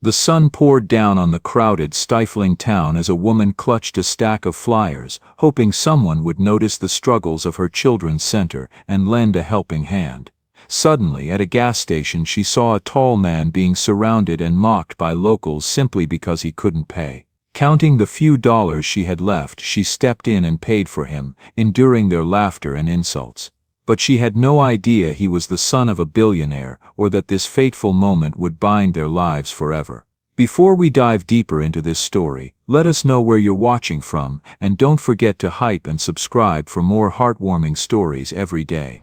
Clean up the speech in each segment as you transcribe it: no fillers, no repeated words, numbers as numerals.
The sun poured down on the crowded, stifling town as a woman clutched a stack of flyers, hoping someone would notice the struggles of her children's center and lend a helping hand. Suddenly, at a gas station, she saw a tall man being surrounded and mocked by locals simply because he couldn't pay. Counting the few dollars she had left, she stepped in and paid for him, enduring their laughter and insults. But she had no idea he was the son of a billionaire, or that this fateful moment would bind their lives forever. Before we dive deeper into this story, let us know where you're watching from, and don't forget to hype and subscribe for more heartwarming stories every day.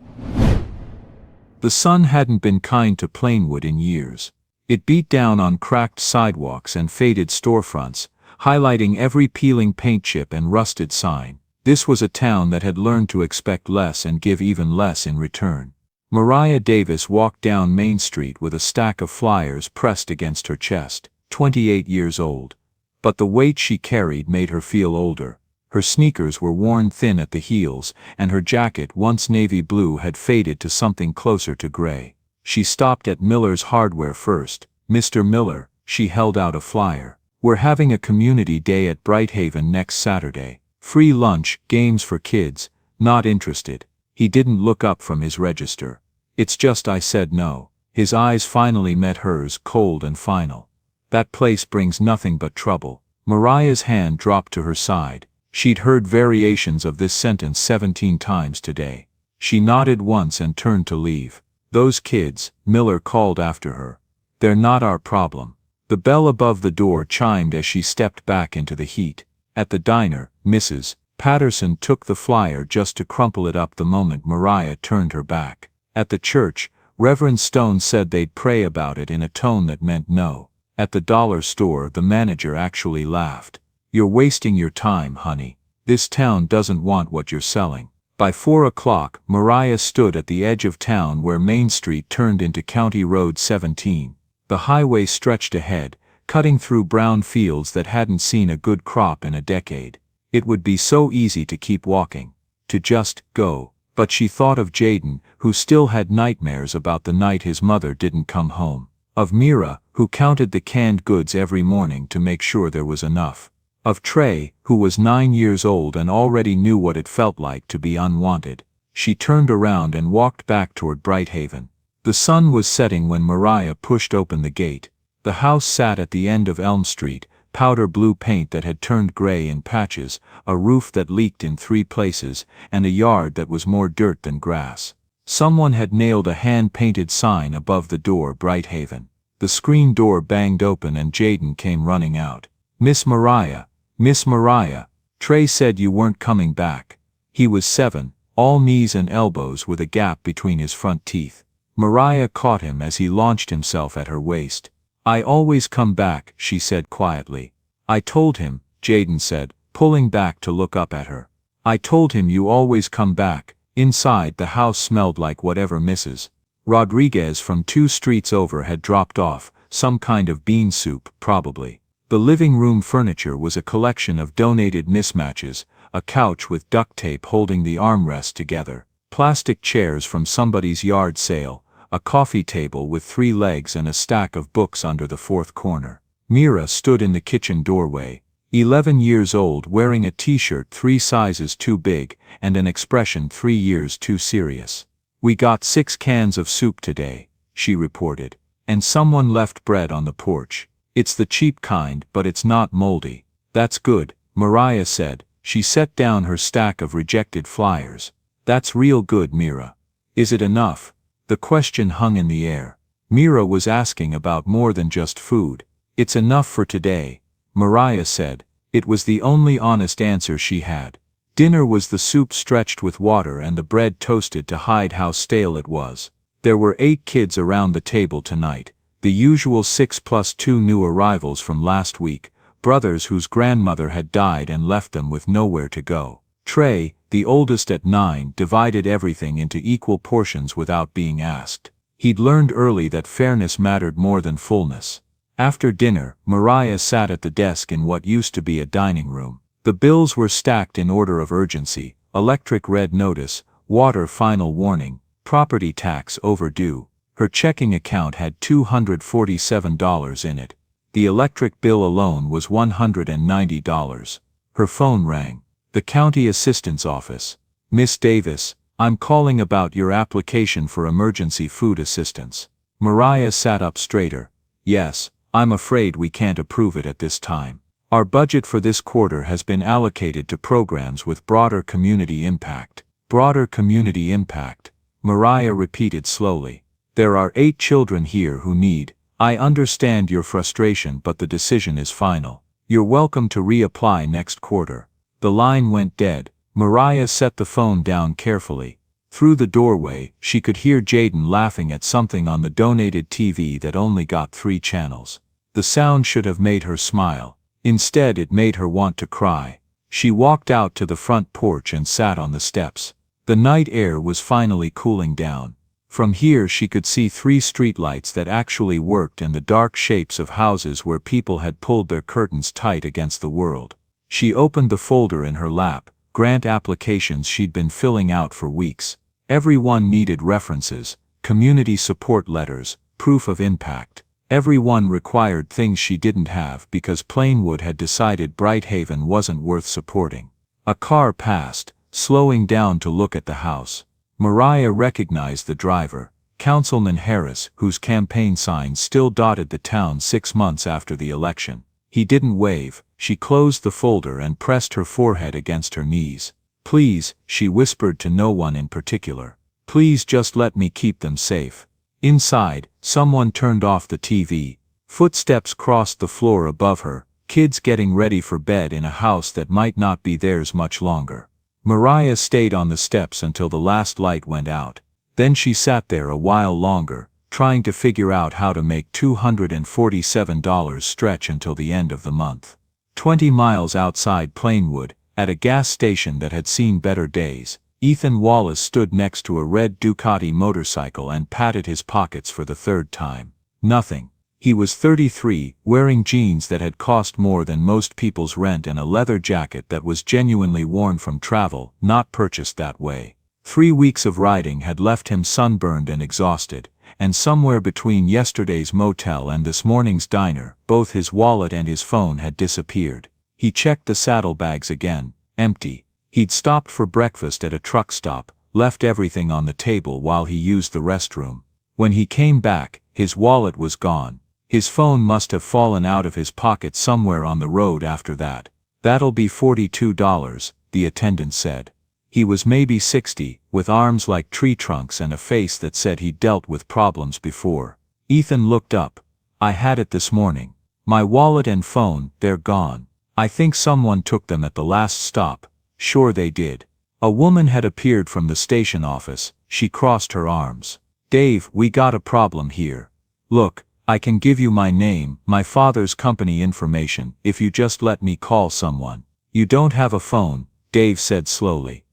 The sun hadn't been kind to Plainwood in years. It beat down on cracked sidewalks and faded storefronts, highlighting every peeling paint chip and rusted sign. This was a town that had learned to expect less and give even less in return. Mariah Davis walked down Main Street with a stack of flyers pressed against her chest, 28 years old. But the weight she carried made her feel older. Her sneakers were worn thin at the heels, and her jacket, once navy blue, had faded to something closer to gray. She stopped at Miller's Hardware first. "Mr. Miller," she held out a flyer. "We're having a community day at Brighthaven next Saturday. Free lunch, games for kids. Not interested." He didn't look up from his register. "It's just I said no." His eyes finally met hers, cold and final. "That place brings nothing but trouble." Mariah's hand dropped to her side. She'd heard variations of this sentence 17 times today. She nodded once and turned to leave. "Those kids," Miller called after her. "They're not our problem." The bell above the door chimed as she stepped back into the heat. At the diner, Mrs. Patterson took the flyer just to crumple it up the moment Mariah turned her back. At the church, Reverend Stone said they'd pray about it in a tone that meant no. At the dollar store, the manager actually laughed. "You're wasting your time, honey. This town doesn't want what you're selling." By 4 o'clock, Mariah stood at the edge of town where Main Street turned into County Road 17. The highway stretched ahead, cutting through brown fields that hadn't seen a good crop in a decade. It would be so easy to keep walking, to just go. But she thought of Jaden, who still had nightmares about the night his mother didn't come home. Of Mira, who counted the canned goods every morning to make sure there was enough. Of Trey, who was 9 years old and already knew what it felt like to be unwanted. She turned around and walked back toward Brighthaven. The sun was setting when Mariah pushed open the gate. The house sat at the end of Elm Street, powder blue paint that had turned gray in patches, a roof that leaked in 3 places, and a yard that was more dirt than grass. Someone had nailed a hand-painted sign above the door, Brighthaven. The screen door banged open and Jaden came running out. "Miss Mariah, Miss Mariah, Trey said you weren't coming back." He was 7, all knees and elbows with a gap between his front teeth. Mariah caught him as he launched himself at her waist. "I always come back," she said quietly. "I told him," Jaden said, pulling back to look up at her. "I told him you always come back." Inside, the house smelled like whatever Mrs. Rodriguez from 2 streets over had dropped off, some kind of bean soup, probably. The living room furniture was a collection of donated mismatches, a couch with duct tape holding the armrests together, plastic chairs from somebody's yard sale, a coffee table with 3 legs and a stack of books under the 4th corner. Mira stood in the kitchen doorway, 11 years old, wearing a t-shirt 3 sizes too big and an expression 3 years too serious. "We got 6 cans of soup today," she reported, "and someone left bread on the porch. It's the cheap kind, but it's not moldy." "That's good," Mariah said. She set down her stack of rejected flyers. "That's real good, Mira." "Is it enough?" The question hung in the air. Mira was asking about more than just food. "It's enough for today," Mariah said. It was the only honest answer she had. Dinner was the soup stretched with water and the bread toasted to hide how stale it was. There were 8 kids around the table tonight, the usual 6 plus 2 new arrivals from last week, brothers whose grandmother had died and left them with nowhere to go. Trey, the oldest at 9, divided everything into equal portions without being asked. He'd learned early that fairness mattered more than fullness. After dinner, Mariah sat at the desk in what used to be a dining room. The bills were stacked in order of urgency: electric red notice, water final warning, property tax overdue. Her checking account had $247 in it. The electric bill alone was $190. Her phone rang. The county assistant's office. Miss Davis, I'm calling about your application for emergency food assistance. Mariah sat up straighter. Yes, I'm afraid we can't approve it at this time. Our budget for this quarter has been allocated to programs with broader community impact. Broader community impact, Mariah repeated slowly. There are 8 children here who need. I understand your frustration, but the decision is final. You're welcome to reapply next quarter. The line went dead. Mariah set the phone down carefully. Through the doorway, she could hear Jaden laughing at something on the donated TV that only got 3 channels. The sound should have made her smile. Instead, it made her want to cry. She walked out to the front porch and sat on the steps. The night air was finally cooling down. From here she could see 3 streetlights that actually worked and the dark shapes of houses where people had pulled their curtains tight against the world. She opened the folder in her lap, grant applications she'd been filling out for weeks. Every one needed references, community support letters, proof of impact. Every one required things she didn't have because Plainwood had decided Brighthaven wasn't worth supporting. A car passed, slowing down to look at the house. Mariah recognized the driver, Councilman Harris, whose campaign sign still dotted the town 6 months after the election. He didn't wave. She closed the folder and pressed her forehead against her knees. Please, she whispered to no one in particular. Please just let me keep them safe. Inside, someone turned off the TV. Footsteps crossed the floor above her, kids getting ready for bed in a house that might not be theirs much longer. Mariah stayed on the steps until the last light went out. Then she sat there a while longer, trying to figure out how to make $247 stretch until the end of the month. 20 miles outside Plainwood, at a gas station that had seen better days, Ethan Wallace stood next to a red Ducati motorcycle and patted his pockets for the 3rd time. Nothing. He was 33, wearing jeans that had cost more than most people's rent and a leather jacket that was genuinely worn from travel, not purchased that way. 3 weeks of riding had left him sunburned and exhausted, and somewhere between yesterday's motel and this morning's diner, both his wallet and his phone had disappeared. He checked the saddlebags again, empty. He'd stopped for breakfast at a truck stop, left everything on the table while he used the restroom. When he came back, his wallet was gone. His phone must have fallen out of his pocket somewhere on the road after that. That'll be $42, the attendant said. He was maybe 60, with arms like tree trunks and a face that said he'd dealt with problems before. Ethan looked up. I had it this morning. My wallet and phone, they're gone. I think someone took them at the last stop. Sure they did. A woman had appeared from the station office. She crossed her arms. Dave, we got a problem here. Look, I can give you my name, my father's company information, if you just let me call someone. You don't have a phone, Dave said slowly.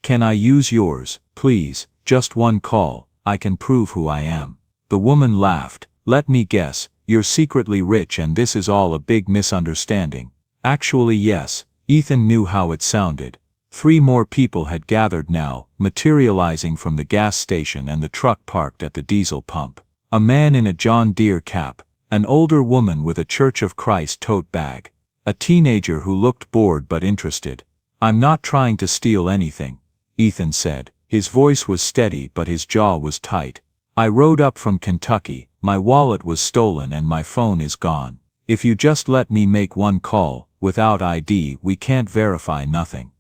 Can I use yours, please? Just one call. I can prove who I am. The woman laughed. Let me guess, you're secretly rich and this is all a big misunderstanding. Actually yes, Ethan knew how it sounded. 3 more people had gathered now, materializing from the gas station and the truck parked at the diesel pump. A man in a John Deere cap, an older woman with a Church of Christ tote bag, a teenager who looked bored but interested. I'm not trying to steal anything, Ethan said. His voice was steady but his jaw was tight. I rode up from Kentucky, my wallet was stolen and my phone is gone. If you just let me make one call, without ID we can't verify nothing.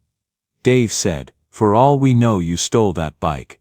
Dave said, for all we know you stole that bike.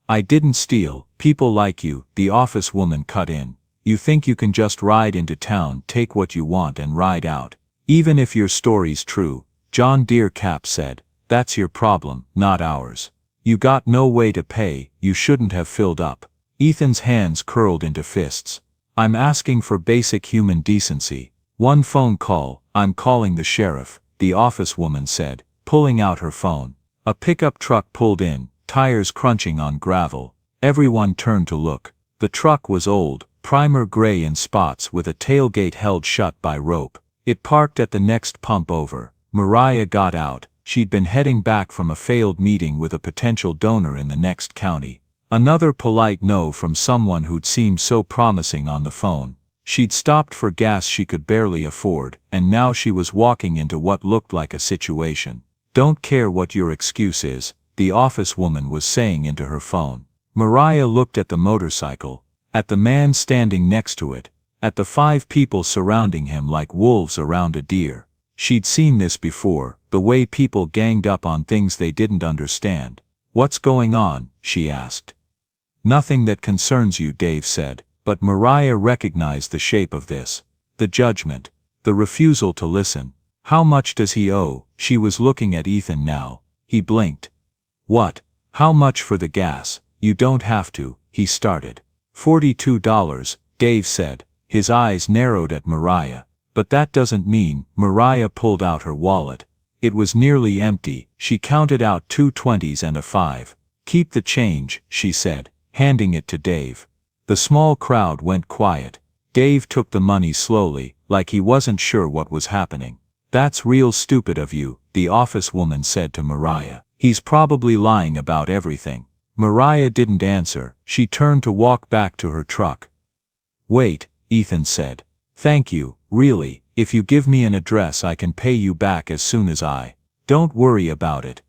I didn't steal, people like you, the office woman cut in. You think you can just ride into town, take what you want and ride out. Even if your story's true, John Deere cap said, that's your problem, not ours. You got no way to pay, you shouldn't have filled up. Ethan's hands curled into fists. I'm asking for basic human decency. One phone call, I'm calling the sheriff, the office woman said, pulling out her phone. A pickup truck pulled in, tires crunching on gravel. Everyone turned to look. The truck was old, primer gray in spots with a tailgate held shut by rope. It parked at the next pump over. Mariah got out. She'd been heading back from a failed meeting with a potential donor in the next county. Another polite no from someone who'd seemed so promising on the phone. She'd stopped for gas she could barely afford, and now she was walking into what looked like a situation. "Don't care what your excuse is," the office woman was saying into her phone. Mariah looked at the motorcycle, at the man standing next to it, at the 5 people surrounding him like wolves around a deer. She'd seen this before, the way people ganged up on things they didn't understand. "What's going on?" she asked. "Nothing that concerns you," Dave said, but Mariah recognized the shape of this. The judgment. The refusal to listen. "How much does he owe?" She was looking at Ethan now. He blinked. "What? How much for the gas?" "You don't have to," he started. $42, Dave said. His eyes narrowed at Mariah. "But that doesn't mean—" Mariah pulled out her wallet. It was nearly empty. She counted out 2 20s and a 5. "Keep the change," she said, handing it to Dave. The small crowd went quiet. Dave took the money slowly, like he wasn't sure what was happening. "That's real stupid of you," the office woman said to Mariah. "He's probably lying about everything." Mariah didn't answer. She turned to walk back to her truck. "Wait," Ethan said. "Thank you, really. If you give me an address I can pay you back as soon as I—" "Don't worry about it."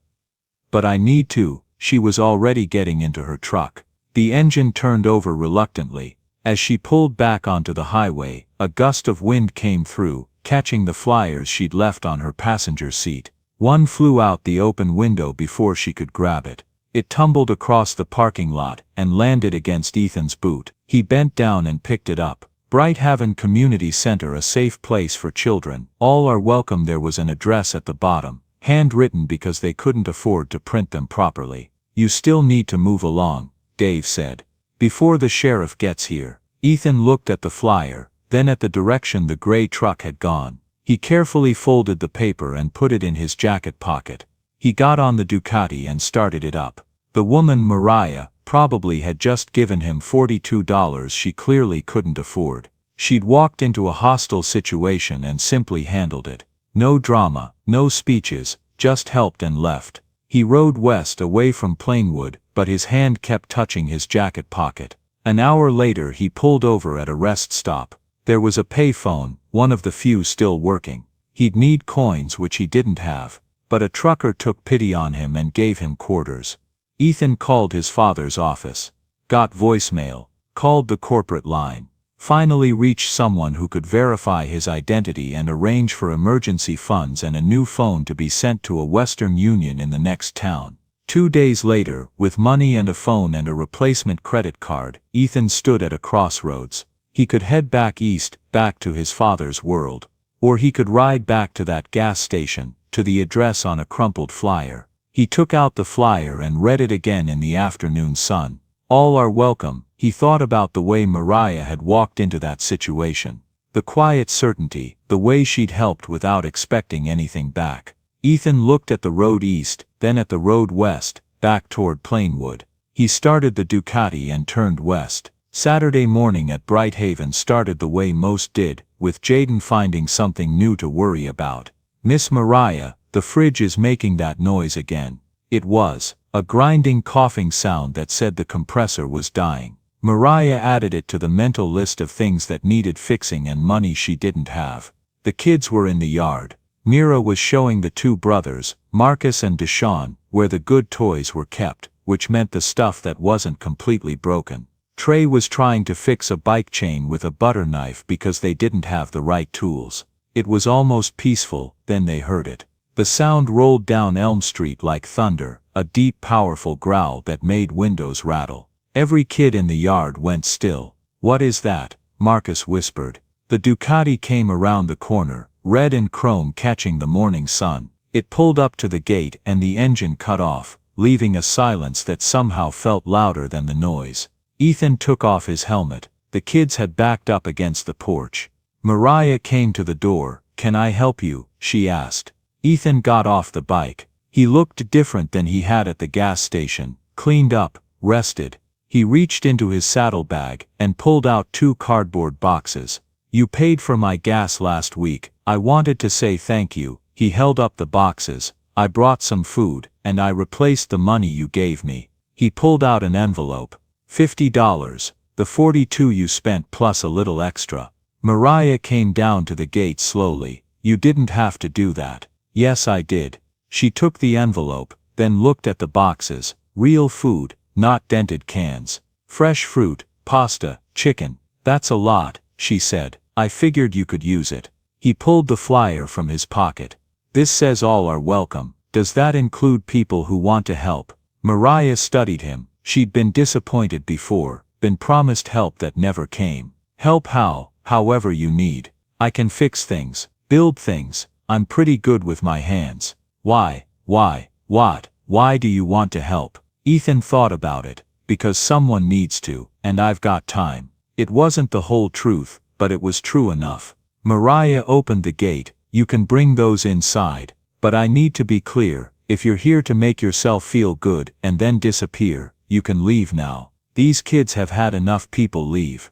"But I need to." She was already getting into her truck. The engine turned over reluctantly. As she pulled back onto the highway, a gust of wind came through, catching the flyers she'd left on her passenger seat. One flew out the open window before she could grab it. It tumbled across the parking lot and landed against Ethan's boot. He bent down and picked it up. Brighthaven Community Center, a safe place for children. All are welcome. There was an address at the bottom, handwritten because they couldn't afford to print them properly. "You still need to move along," Dave said. "Before the sheriff gets here." Ethan looked at the flyer, then at the direction the gray truck had gone. He carefully folded the paper and put it in his jacket pocket. He got on the Ducati and started it up. The woman, Mariah, probably had just given him $42 she clearly couldn't afford. She'd walked into a hostile situation and simply handled it. No drama, no speeches, just helped and left. He rode west away from Plainwood, but his hand kept touching his jacket pocket. An hour later he pulled over at a rest stop. There was a payphone, one of the few still working. He'd need coins, which he didn't have, but a trucker took pity on him and gave him quarters. Ethan called his father's office. Got voicemail. Called the corporate line. Finally reached someone who could verify his identity and arrange for emergency funds and a new phone to be sent to a Western Union in the next town. 2 days later, with money and a phone and a replacement credit card, Ethan stood at a crossroads. He could head back east, back to his father's world. Or he could ride back to that gas station, to the address on a crumpled flyer. He took out the flyer and read it again in the afternoon sun. "All are welcome." He thought about the way Mariah had walked into that situation. The quiet certainty, the way she'd helped without expecting anything back. Ethan looked at the road east, then at the road west, back toward Plainwood. He started the Ducati and turned west. Saturday morning at Brighthaven started the way most did, with Jaden finding something new to worry about. "Miss Mariah, the fridge is making that noise again." It was a grinding, coughing sound that said the compressor was dying. Mariah added it to the mental list of things that needed fixing and money she didn't have. The kids were in the yard. Mira was showing the 2 brothers, Marcus and Deshaun, where the good toys were kept, which meant the stuff that wasn't completely broken. Trey was trying to fix a bike chain with a butter knife because they didn't have the right tools. It was almost peaceful, then they heard it. The sound rolled down Elm Street like thunder, a deep, powerful growl that made windows rattle. Every kid in the yard went still. "What is that?" Marcus whispered. The Ducati came around the corner, red and chrome catching the morning sun. It pulled up to the gate and the engine cut off, leaving a silence that somehow felt louder than the noise. Ethan took off his helmet. The kids had backed up against the porch. Mariah came to the door. "Can I help you?" she asked. Ethan got off the bike. He looked different than he had at the gas station, cleaned up, rested. He reached into his saddlebag and pulled out 2 cardboard boxes. "You paid for my gas last week. I wanted to say thank you." He held up the boxes. "I brought some food, and I replaced the money you gave me." He pulled out an envelope. $50. "The 42 you spent plus a little extra." Mariah came down to the gate slowly. You didn't have to do that. Yes, I did. She took the envelope, then looked at the boxes. Real food, not dented cans. Fresh fruit, pasta, chicken. That's a lot, she said. I figured you could use it. He pulled the flyer from his pocket. This says all are welcome. Does that include people who want to help? Mariah studied him. She'd been disappointed before, been promised help that never came. Help how? However you need. I can fix things, build things. I'm pretty good with my hands. Why, what? Why do you want to help? Ethan thought about it. Because someone needs to, and I've got time. It wasn't the whole truth, but it was true enough. Mariah opened the gate. You can bring those inside. But I need to be clear, if you're here to make yourself feel good and then disappear, you can leave now. These kids have had enough people leave.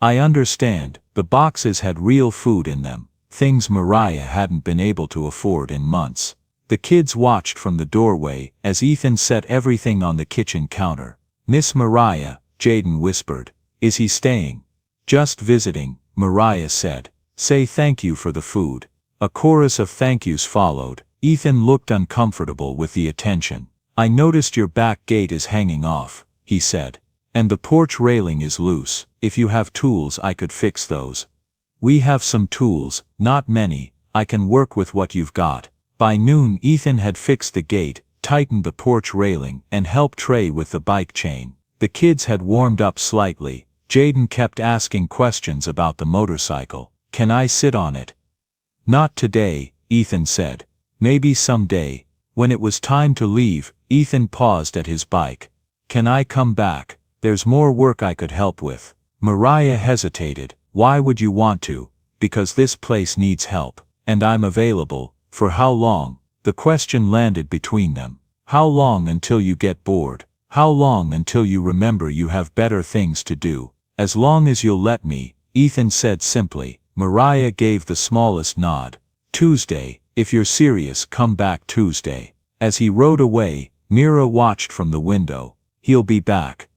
I understand. The boxes had real food in them, things Mariah hadn't been able to afford in months. The kids watched from the doorway as Ethan set everything on the kitchen counter. Miss Mariah, Jaden whispered. Is he staying? Just visiting, Mariah said. Say thank you for the food. A chorus of thank yous followed. Ethan looked uncomfortable with the attention. I noticed your back gate is hanging off, he said. And the porch railing is loose. If you have tools I could fix those. We have some tools, not many. I can work with what you've got. By noon Ethan had fixed the gate, tightened the porch railing, and helped Trey with the bike chain. The kids had warmed up slightly. Jaden kept asking questions about the motorcycle. Can I sit on it? Not today, Ethan said. Maybe someday. When it was time to leave, Ethan paused at his bike. Can I come back? There's more work I could help with. Mariah hesitated. Why would you want to? Because this place needs help. And I'm available. For how long? The question landed between them. How long until you get bored? How long until you remember you have better things to do? As long as you'll let me, Ethan said simply. Mariah gave the smallest nod. Tuesday, if you're serious, come back Tuesday. As he rode away, Mira watched from the window. He'll be back.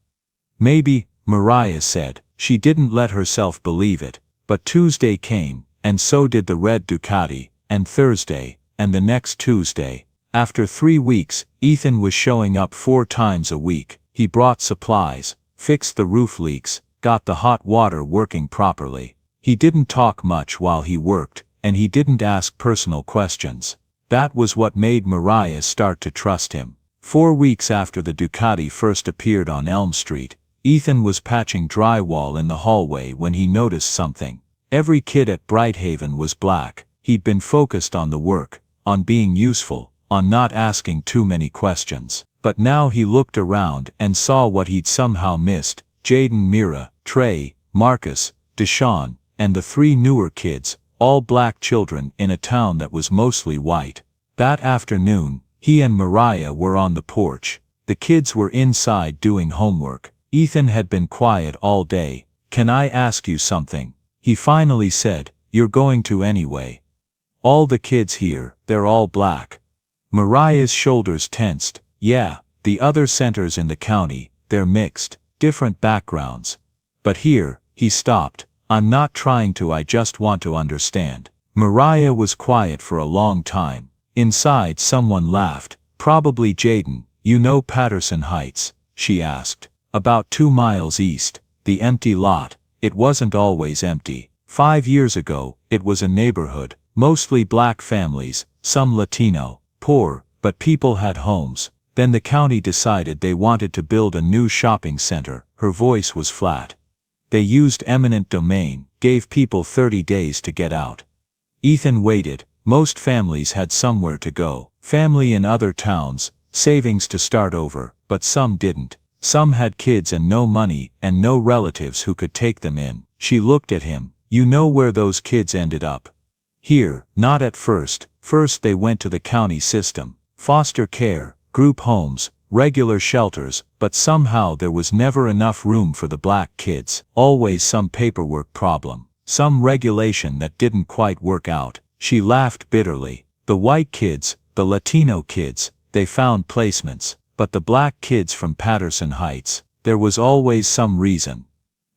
Maybe, Mariah said. She didn't let herself believe it. But Tuesday came, and so did the red Ducati, and Thursday, and the next Tuesday. After 3 weeks, Ethan was showing up 4 times a week. He brought supplies, fixed the roof leaks, got the hot water working properly. He didn't talk much while he worked, and he didn't ask personal questions. That was what made Mariah start to trust him. 4 weeks after the Ducati first appeared on Elm Street, Ethan was patching drywall in the hallway when he noticed something. Every kid at Brighthaven was black. He'd been focused on the work, on being useful, on not asking too many questions. But now he looked around and saw what he'd somehow missed. Jaden, Mira, Trey, Marcus, Deshaun, and the 3 newer kids, all black children in a town that was mostly white. That afternoon, he and Mariah were on the porch. The kids were inside doing homework. Ethan had been quiet all day. Can I ask you something? He finally said. You're going to anyway. All the kids here, they're all black. Mariah's shoulders tensed. Yeah, the other centers in the county, they're mixed, different backgrounds. But here, he stopped. I'm not trying to, I just want to understand. Mariah was quiet for a long time. Inside someone laughed. Probably Jaden. You know Patterson Heights? She asked. About 2 miles east. The empty lot. It wasn't always empty. 5 years ago, it was a neighborhood. Mostly black families, some Latino. Poor, but people had homes. Then the county decided they wanted to build a new shopping center. Her voice was flat. They used eminent domain, gave people 30 days to get out. Ethan waited. Most families had somewhere to go. Family in other towns, savings to start over, but some didn't. Some had kids and no money, and no relatives who could take them in. She looked at him. You know where those kids ended up? Here, not at first. First they went to the county system. Foster care, group homes, regular shelters, but somehow there was never enough room for the black kids. Always some paperwork problem. Some regulation that didn't quite work out. She laughed bitterly. The white kids, the Latino kids, they found placements. But the black kids from Patterson Heights, there was always some reason.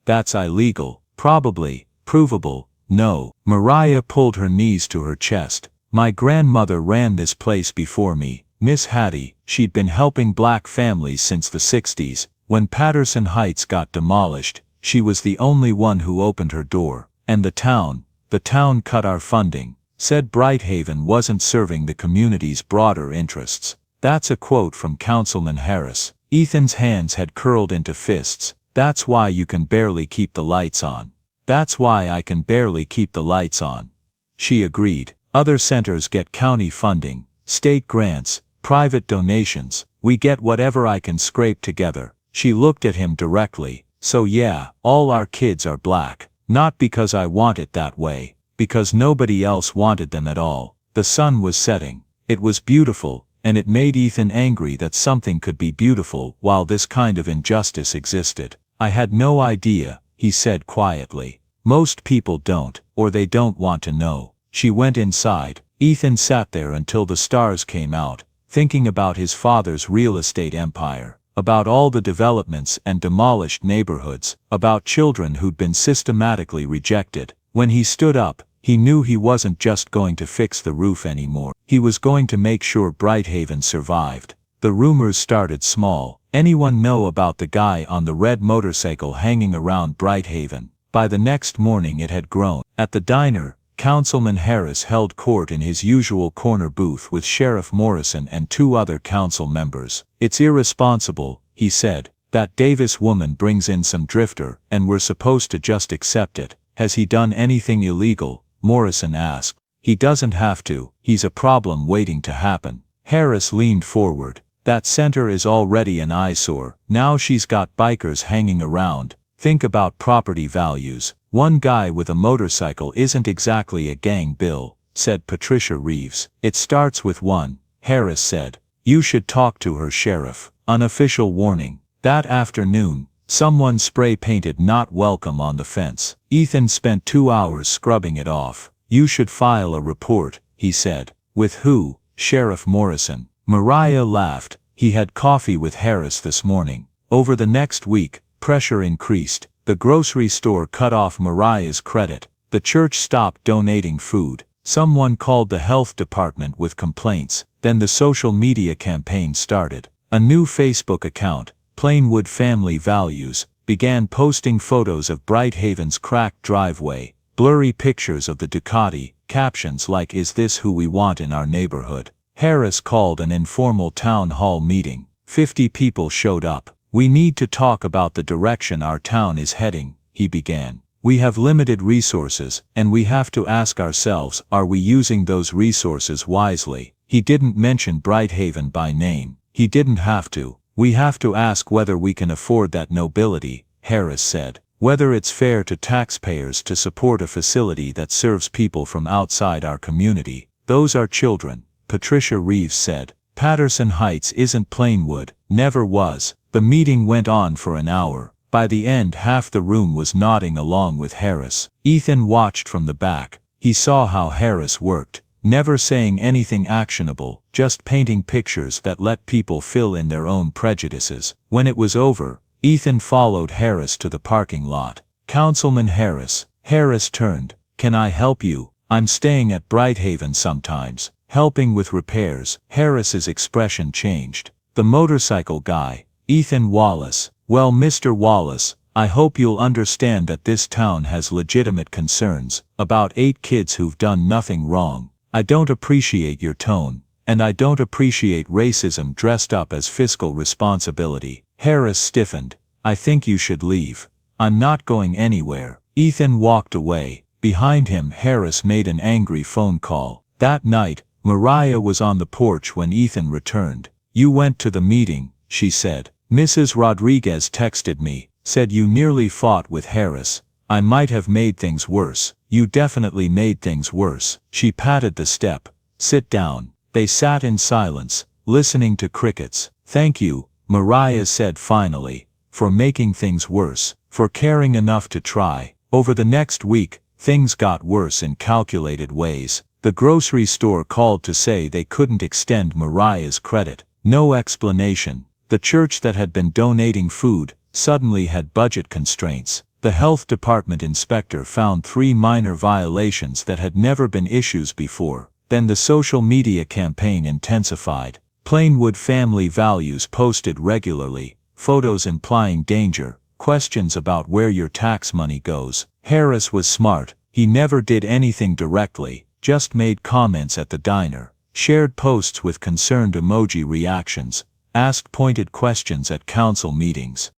That's illegal. Probably, Provable? No. Mariah pulled her knees to her chest. My grandmother ran this place before me, Miss Hattie. She'd been helping black families since the 60s. When Patterson Heights got demolished, she was the only one who opened her door. And the town cut our funding, said Brighthaven wasn't serving the community's broader interests. That's a quote from Councilman Harris. Ethan's hands had curled into fists. That's why you can barely keep the lights on. That's why I can barely keep the lights on. She agreed. Other centers get county funding, state grants, private donations. We get whatever I can scrape together. She looked at him directly. So yeah, all our kids are black. Not because I want it that way, because nobody else wanted them at all. The sun was setting. It was beautiful, and it made Ethan angry that something could be beautiful while this kind of injustice existed. I had no idea, he said quietly. Most people don't, or they don't want to know. She went inside. Ethan sat there until the stars came out, thinking about his father's real estate empire, about all the developments and demolished neighborhoods, about children who'd been systematically rejected. When he stood up, he knew he wasn't just going to fix the roof anymore. He was going to make sure Brighthaven survived. The rumors started small. Anyone know about the guy on the red motorcycle hanging around Brighthaven? By the next morning it had grown. At the diner, Councilman Harris held court in his usual corner booth with Sheriff Morrison and 2 other council members. It's irresponsible, he said. That Davis woman brings in some drifter, and we're supposed to just accept it. Has he done anything illegal? Morrison asked. He doesn't have to. He's a problem waiting to happen. Harris leaned forward. That center is already an eyesore. Now she's got bikers hanging around. Think about property values. One guy with a motorcycle isn't exactly a gang, Bill, said Patricia Reeves. It starts with one, Harris said. You should talk to her, Sheriff. Unofficial warning. That afternoon, someone spray-painted "Not Welcome" on the fence. Ethan spent 2 hours scrubbing it off. You should file a report, he said. With who? Sheriff Morrison. Mariah laughed. He had coffee with Harris this morning. Over the next week, pressure increased. The grocery store cut off Mariah's credit. The church stopped donating food. Someone called the health department with complaints. Then the social media campaign started. A new Facebook account, Plainwood Family Values, began posting photos of Brighthaven's cracked driveway, blurry pictures of the Ducati, captions like "Is this who we want in our neighborhood?" Harris called an informal town hall meeting. 50 people showed up. We need to talk about the direction our town is heading, he began. We have limited resources, and we have to ask ourselves, are we using those resources wisely? He didn't mention Brighthaven by name. He didn't have to. We have to ask whether we can afford that nobility, Harris said. Whether it's fair to taxpayers to support a facility that serves people from outside our community. Those are children, Patricia Reeves said. Patterson Heights isn't Plainwood, never was. The meeting went on for an hour. By the end, half the room was nodding along with Harris. Ethan watched from the back. He saw how Harris worked, never saying anything actionable, just painting pictures that let people fill in their own prejudices. When it was over, Ethan followed Harris to the parking lot. Councilman Harris. Harris turned. Can I help you? I'm staying at Brighthaven sometimes, helping with repairs. Harris's expression changed. The motorcycle guy. Ethan Wallace. Well, Mr. Wallace, I hope you'll understand that this town has legitimate concerns about 8 kids who've done nothing wrong. I don't appreciate your tone, and I don't appreciate racism dressed up as fiscal responsibility. Harris stiffened. I think you should leave. I'm not going anywhere. Ethan walked away. Behind him, Harris made an angry phone call. That night, Mariah was on the porch when Ethan returned. You went to the meeting, she said. Mrs. Rodriguez texted me, said you nearly fought with Harris. I might have made things worse. You definitely made things worse. She patted the step. Sit down. They sat in silence, listening to crickets. Thank you, Mariah said finally, for making things worse, for caring enough to try. Over the next week, things got worse in calculated ways. The grocery store called to say they couldn't extend Mariah's credit. No explanation. The church that had been donating food suddenly had budget constraints. The health department inspector found 3 minor violations that had never been issues before. Then the social media campaign intensified. Plainwood family values posted regularly, photos implying danger, questions about where your tax money goes. Harris was smart. He never did anything directly, just made comments at the diner, shared posts with concerned emoji reactions, asked pointed questions at council meetings.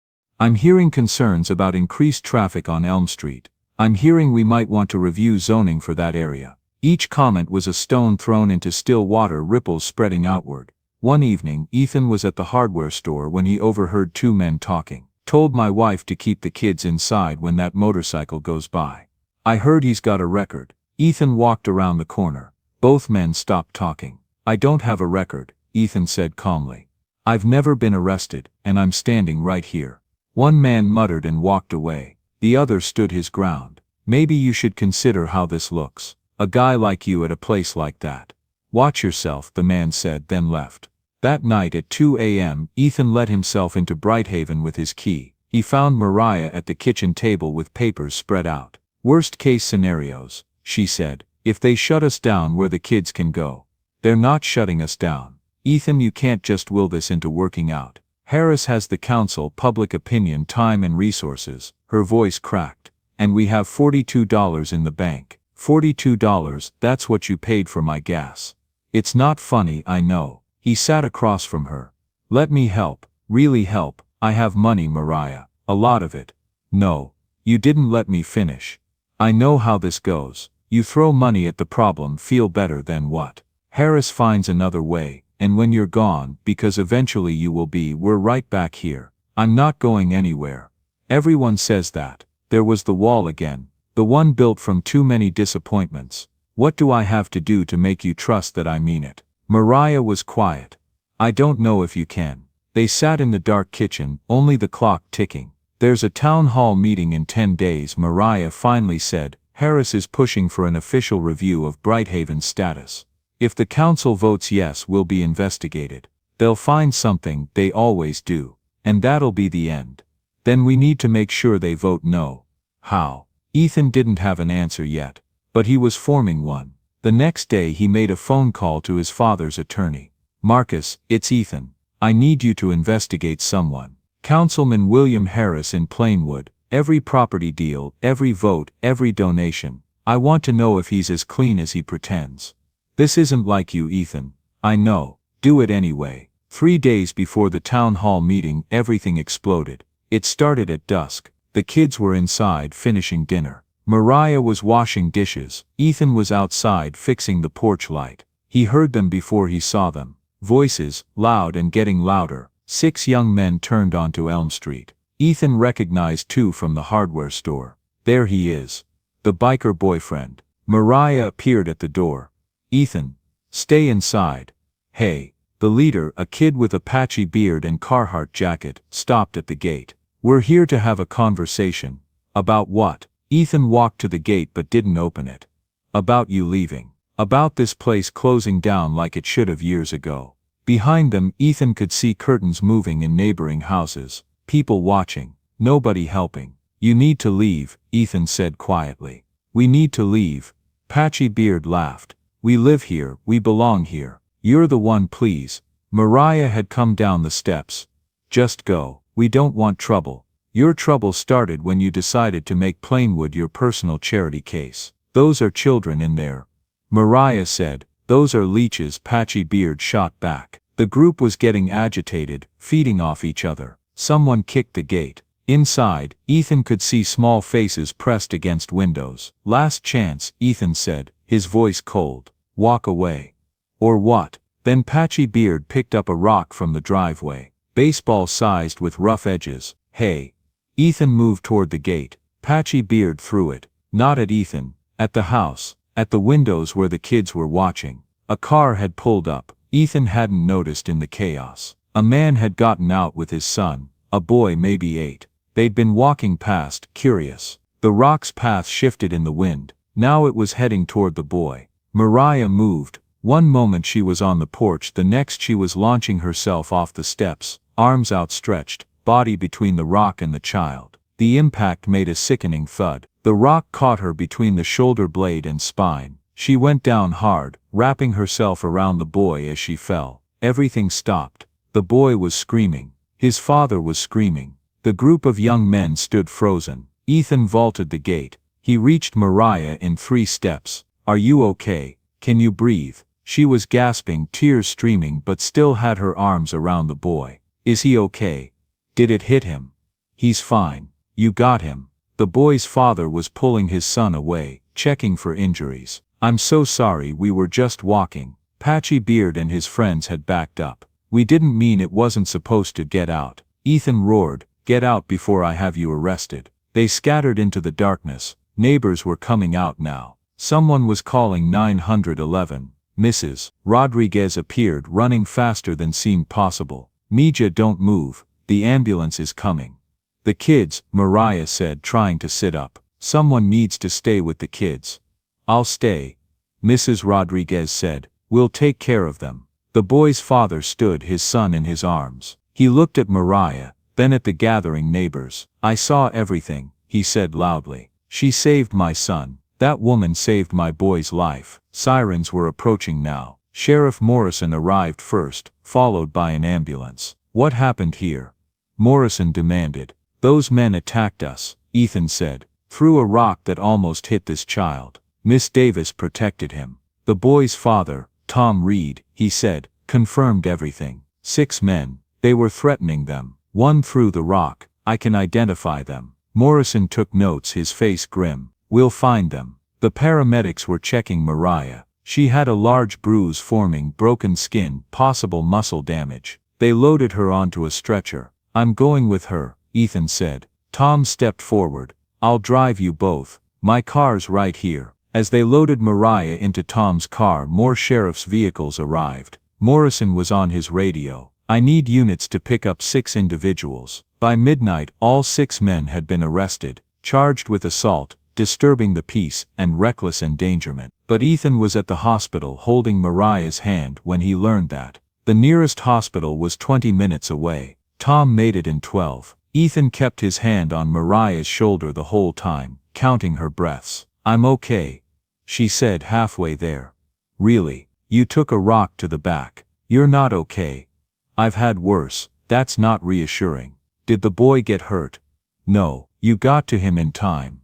I'm hearing concerns about increased traffic on Elm Street. I'm hearing we might want to review zoning for that area. Each comment was a stone thrown into still water, ripples spreading outward. One evening, Ethan was at the hardware store when he overheard 2 men talking. Told my wife to keep the kids inside when that motorcycle goes by. I heard he's got a record. Ethan walked around the corner. Both men stopped talking. I don't have a record, Ethan said calmly. I've never been arrested, and I'm standing right here. One man muttered and walked away. The other stood his ground. Maybe you should consider how this looks. A guy like you at a place like that. Watch yourself, the man said, then left. That night at 2 a.m., Ethan let himself into Brighthaven with his key. He found Mariah at the kitchen table with papers spread out. Worst case scenarios, she said, if they shut us down, where the kids can go. They're not shutting us down. Ethan, you can't just will this into working out. Harris has the council, public opinion, time and resources. Her voice cracked. And we have $42 in the bank. $42, that's what you paid for my gas. It's not funny, I know. He sat across from her. Let me help, really help. I have money, Mariah. A lot of it. No. You didn't let me finish. I know how this goes. You throw money at the problem, feel better, then what? Harris finds another way. And when you're gone, because eventually you will be, we're right back here. I'm not going anywhere. Everyone says that. There was the wall again. The one built from too many disappointments. What do I have to do to make you trust that I mean it? Mariah was quiet. I don't know if you can. They sat in the dark kitchen, only the clock ticking. There's a town hall meeting in 10 days, Mariah finally said. Harris is pushing for an official review of Brighthaven's status. If the council votes yes, we'll be investigated. They'll find something, they always do. And that'll be the end. Then we need to make sure they vote no. How? Ethan didn't have an answer yet. But he was forming one. The next day he made a phone call to his father's attorney. Marcus, it's Ethan. I need you to investigate someone. Councilman William Harris in Plainwood. Every property deal, every vote, every donation. I want to know if he's as clean as he pretends. This isn't like you, Ethan. I know. Do it anyway. 3 days before the town hall meeting, everything exploded. It started at dusk. The kids were inside finishing dinner. Mariah was washing dishes. Ethan was outside fixing the porch light. He heard them before he saw them. Voices, loud and getting louder. 6 young men turned onto Elm Street. Ethan recognized 2 from the hardware store. There he is. The biker boyfriend. Mariah appeared at the door. Ethan, stay inside. Hey. The leader, a kid with a patchy beard and Carhartt jacket, stopped at the gate. We're here to have a conversation. About what? Ethan walked to the gate but didn't open it. About you leaving. About this place closing down like it should have years ago. Behind them, Ethan could see curtains moving in neighboring houses. People watching. Nobody helping. You need to leave, Ethan said quietly. We need to leave. Patchy Beard laughed. We live here, we belong here. You're the one, please. Mariah had come down the steps. Just go. We don't want trouble. Your trouble started when you decided to make Plainwood your personal charity case. Those are children in there. Mariah said. Those are leeches, Patchy Beard shot back. The group was getting agitated, feeding off each other. Someone kicked the gate. Inside, Ethan could see small faces pressed against windows. Last chance, Ethan said, his voice cold. Walk away. Or what? Then Patchy Beard picked up a rock from the driveway. Baseball-sized with rough edges. Hey. Ethan moved toward the gate. Patchy Beard threw it. Not at Ethan. At the house. At the windows where the kids were watching. A car had pulled up. Ethan hadn't noticed in the chaos. A man had gotten out with his son. A boy maybe 8. They'd been walking past, curious. The rock's path shifted in the wind. Now it was heading toward the boy. Mariah moved. One moment she was on the porch, the next she was launching herself off the steps, arms outstretched, body between the rock and the child. The impact made a sickening thud. The rock caught her between the shoulder blade and spine. She went down hard, wrapping herself around the boy as she fell. Everything stopped. The boy was screaming. His father was screaming. The group of young men stood frozen. Ethan vaulted the gate. He reached Mariah in 3 steps. "Are you okay? Can you breathe?" She was gasping, tears streaming, but still had her arms around the boy. "Is he okay? Did it hit him?" "He's fine. You got him." The boy's father was pulling his son away, checking for injuries. "I'm so sorry, we were just walking." Patchy Beard and his friends had backed up. "We didn't mean it wasn't supposed to get out." Ethan roared, "Get out before I have you arrested." They scattered into the darkness. Neighbors were coming out now. Someone was calling 911. Mrs. Rodriguez appeared, running faster than seemed possible. "Mija, don't move. The ambulance is coming." "The kids," Mariah said, trying to sit up. "Someone needs to stay with the kids." "I'll stay," Mrs. Rodriguez said. "We'll take care of them." The boy's father stood, his son in his arms. He looked at Mariah, then at the gathering neighbors. "I saw everything," he said loudly. "She saved my son. That woman saved my boy's life." Sirens were approaching now. Sheriff Morrison arrived first, followed by an ambulance. "What happened here?" Morrison demanded. "Those men attacked us," Ethan said. "Threw a rock that almost hit this child. Miss Davis protected him." The boy's father, Tom Reed, he said, confirmed everything. 6 men. They were threatening them. "One threw the rock. I can identify them." Morrison took notes, his face grim. "We'll find them." The paramedics were checking Mariah. She had a large bruise forming, broken skin, possible muscle damage. They loaded her onto a stretcher. "I'm going with her," Ethan said. Tom stepped forward. "I'll drive you both. My car's right here." As they loaded Mariah into Tom's car, more sheriff's vehicles arrived. Morrison was on his radio. "I need units to pick up 6 individuals." By midnight, all 6 men had been arrested, charged with assault, disturbing the peace, and reckless endangerment. But Ethan was at the hospital holding Mariah's hand when he learned that. The nearest hospital was 20 minutes away. Tom made it in 12. Ethan kept his hand on Mariah's shoulder the whole time, counting her breaths. "I'm okay," she said halfway there. "Really? You took a rock to the back. You're not okay." "I've had worse." "That's not reassuring." "Did the boy get hurt?" "No. You got to him in time."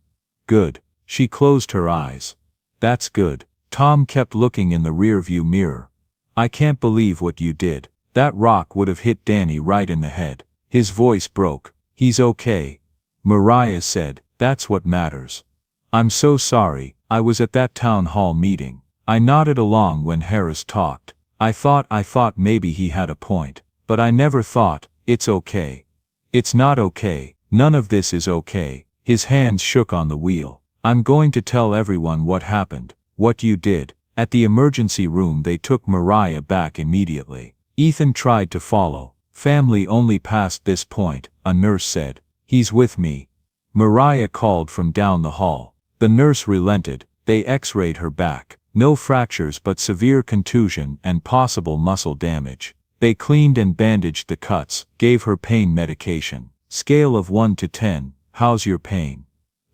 "Good." She closed her eyes. "That's good." Tom kept looking in the rearview mirror. "I can't believe what you did. That rock would have hit Danny right in the head." His voice broke. "He's okay," Mariah said. "That's what matters." "I'm so sorry. I was at that town hall meeting." I nodded along when Harris talked. I thought maybe he had a point. But I never thought, it's okay. It's not okay. None of this is okay." His hands shook on the wheel. "I'm going to tell everyone what happened, what you did." At the emergency room they took Mariah back immediately. Ethan tried to follow. "Family only past this point," a nurse said. "He's with me." Mariah called from down the hall. The nurse relented. They x-rayed her back. No fractures but severe contusion and possible muscle damage. They cleaned and bandaged the cuts, gave her pain medication. "Scale of 1 to 10, how's your pain?"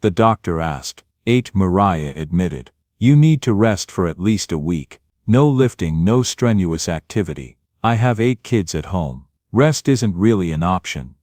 the doctor asked. 8, Mariah admitted. "You need to rest for at least a week. No lifting, no strenuous activity. I have 8 kids at home. Rest isn't really an option."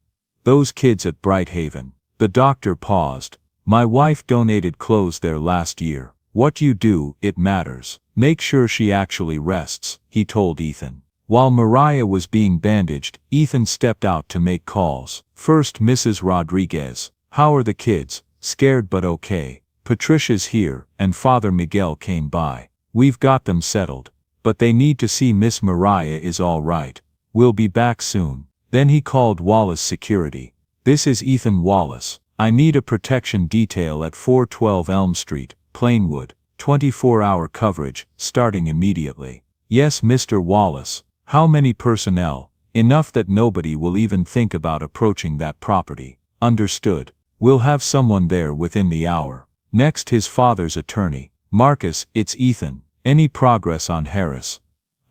"Those kids at Brighthaven." The doctor paused. "My wife donated clothes there last year. What you do, it matters. Make sure she actually rests," he told Ethan. While Mariah was being bandaged, Ethan stepped out to make calls. First, Mrs. Rodriguez. "How are the kids?" "Scared but okay. Patricia's here, and Father Miguel came by. We've got them settled. But they need to see Miss Mariah is all right. We'll be back soon." Then he called Wallace Security. "This is Ethan Wallace. I need a protection detail at 412 Elm Street, Plainwood. 24-hour coverage, starting immediately." "Yes, Mr. Wallace. How many personnel?" "Enough that nobody will even think about approaching that property." "Understood. We'll have someone there within the hour." Next, his father's attorney. "Marcus, it's Ethan. Any progress on Harris?"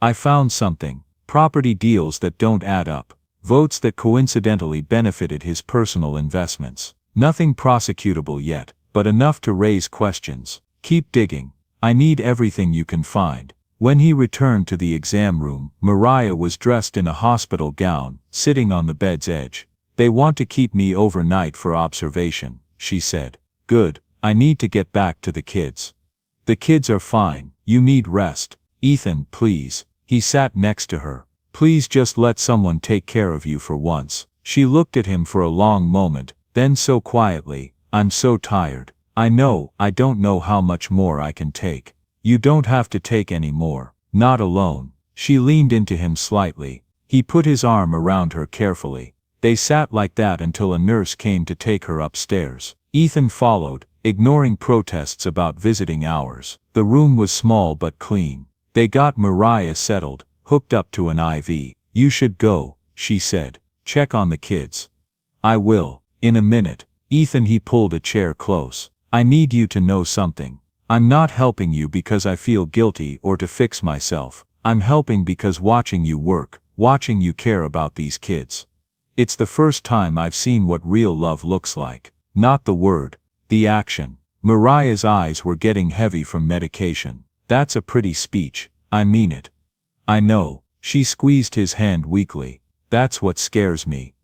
"I found something. Property deals that don't add up. Votes that coincidentally benefited his personal investments." Nothing prosecutable yet, but enough to raise questions. Keep digging. I need everything you can find. When he returned to the exam room, Mariah was dressed in a hospital gown, sitting on the bed's edge. They want to keep me overnight for observation, she said. Good, I need to get back to the kids. The kids are fine, you need rest. Ethan, please. He sat next to her. Please just let someone take care of you for once. She looked at him for a long moment, then so quietly, I'm so tired. I don't know how much more I can take. You don't have to take any more. Not alone. She leaned into him slightly. He put his arm around her carefully. They sat like that until a nurse came to take her upstairs. Ethan followed, ignoring protests about visiting hours. The room was small but clean. They got Mariah settled, hooked up to an IV. You should go, she said. Check on the kids. I will, in a minute. Ethan, he pulled a chair close. I need you to know something. I'm not helping you because I feel guilty or to fix myself. I'm helping because watching you work, watching you care about these kids. It's the first time I've seen what real love looks like. Not the word, the action. Mariah's eyes were getting heavy from medication. That's a pretty speech. I mean it. I know. She squeezed his hand weakly. That's what scares me.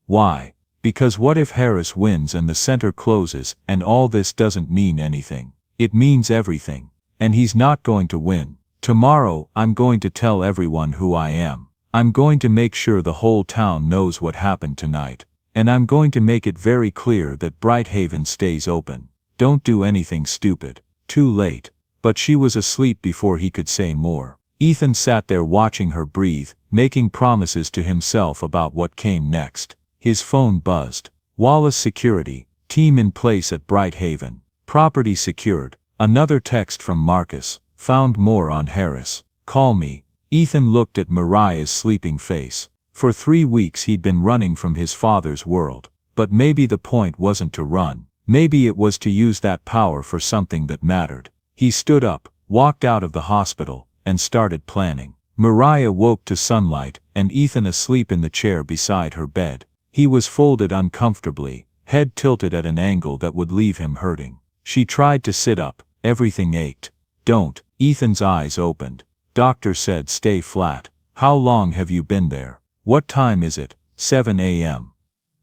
Why? Because what if Harris wins and the center closes and all this doesn't mean anything? It means everything. And he's not going to win. Tomorrow, I'm going to tell everyone who I am. I'm going to make sure the whole town knows what happened tonight. And I'm going to make it very clear that Brighthaven stays open. Don't do anything stupid. Too late. But she was asleep before he could say more. Ethan sat there watching her breathe, making promises to himself about what came next. His phone buzzed. Wallace Security, team in place at Brighthaven. Property secured. Another text from Marcus. Found more on Harris. Call me. Ethan looked at Mariah's sleeping face. For 3 weeks he'd been running from his father's world. But maybe the point wasn't to run. Maybe it was to use that power for something that mattered. He stood up, walked out of the hospital, and started planning. Mariah woke to sunlight, and Ethan asleep in the chair beside her bed. He was folded uncomfortably, head tilted at an angle that would leave him hurting. She tried to sit up, everything ached. Don't. Ethan's eyes opened. Doctor said stay flat. How long have you been there? What time is it? 7 a.m.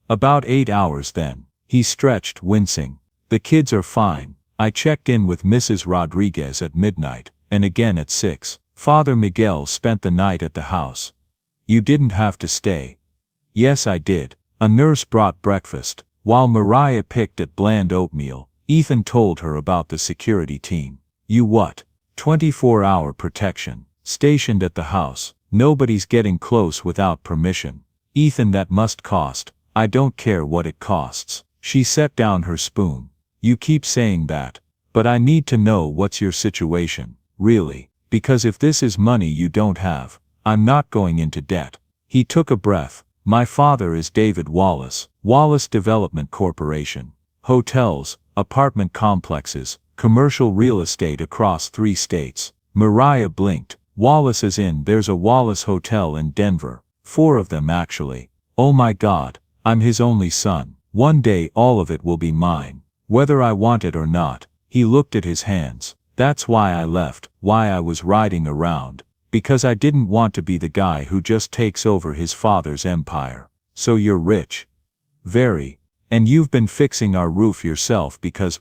About 8 hours then. He stretched, wincing. The kids are fine. I checked in with Mrs. Rodriguez at midnight, and again at 6. Father Miguel spent the night at the house. You didn't have to stay. Yes, I did. A nurse brought breakfast. While Mariah picked at bland oatmeal, Ethan told her about the security team. You what? 24-hour protection. Stationed at the house. Nobody's getting close without permission. Ethan, that must cost. I don't care what it costs. She set down her spoon. You keep saying that. But I need to know what's your situation, really. Because if this is money you don't have, I'm not going into debt. He took a breath. My father is David Wallace, Wallace Development Corporation. Hotels, apartment complexes, commercial real estate across 3 states. Mariah blinked. Wallace as in there's a Wallace Hotel in Denver. 4 of them actually. Oh my God, I'm his only son. One day all of it will be mine. Whether I want it or not. He looked at his hands. That's why I left, why I was riding around. Because I didn't want to be the guy who just takes over his father's empire. So you're rich? Very. And you've been fixing our roof yourself because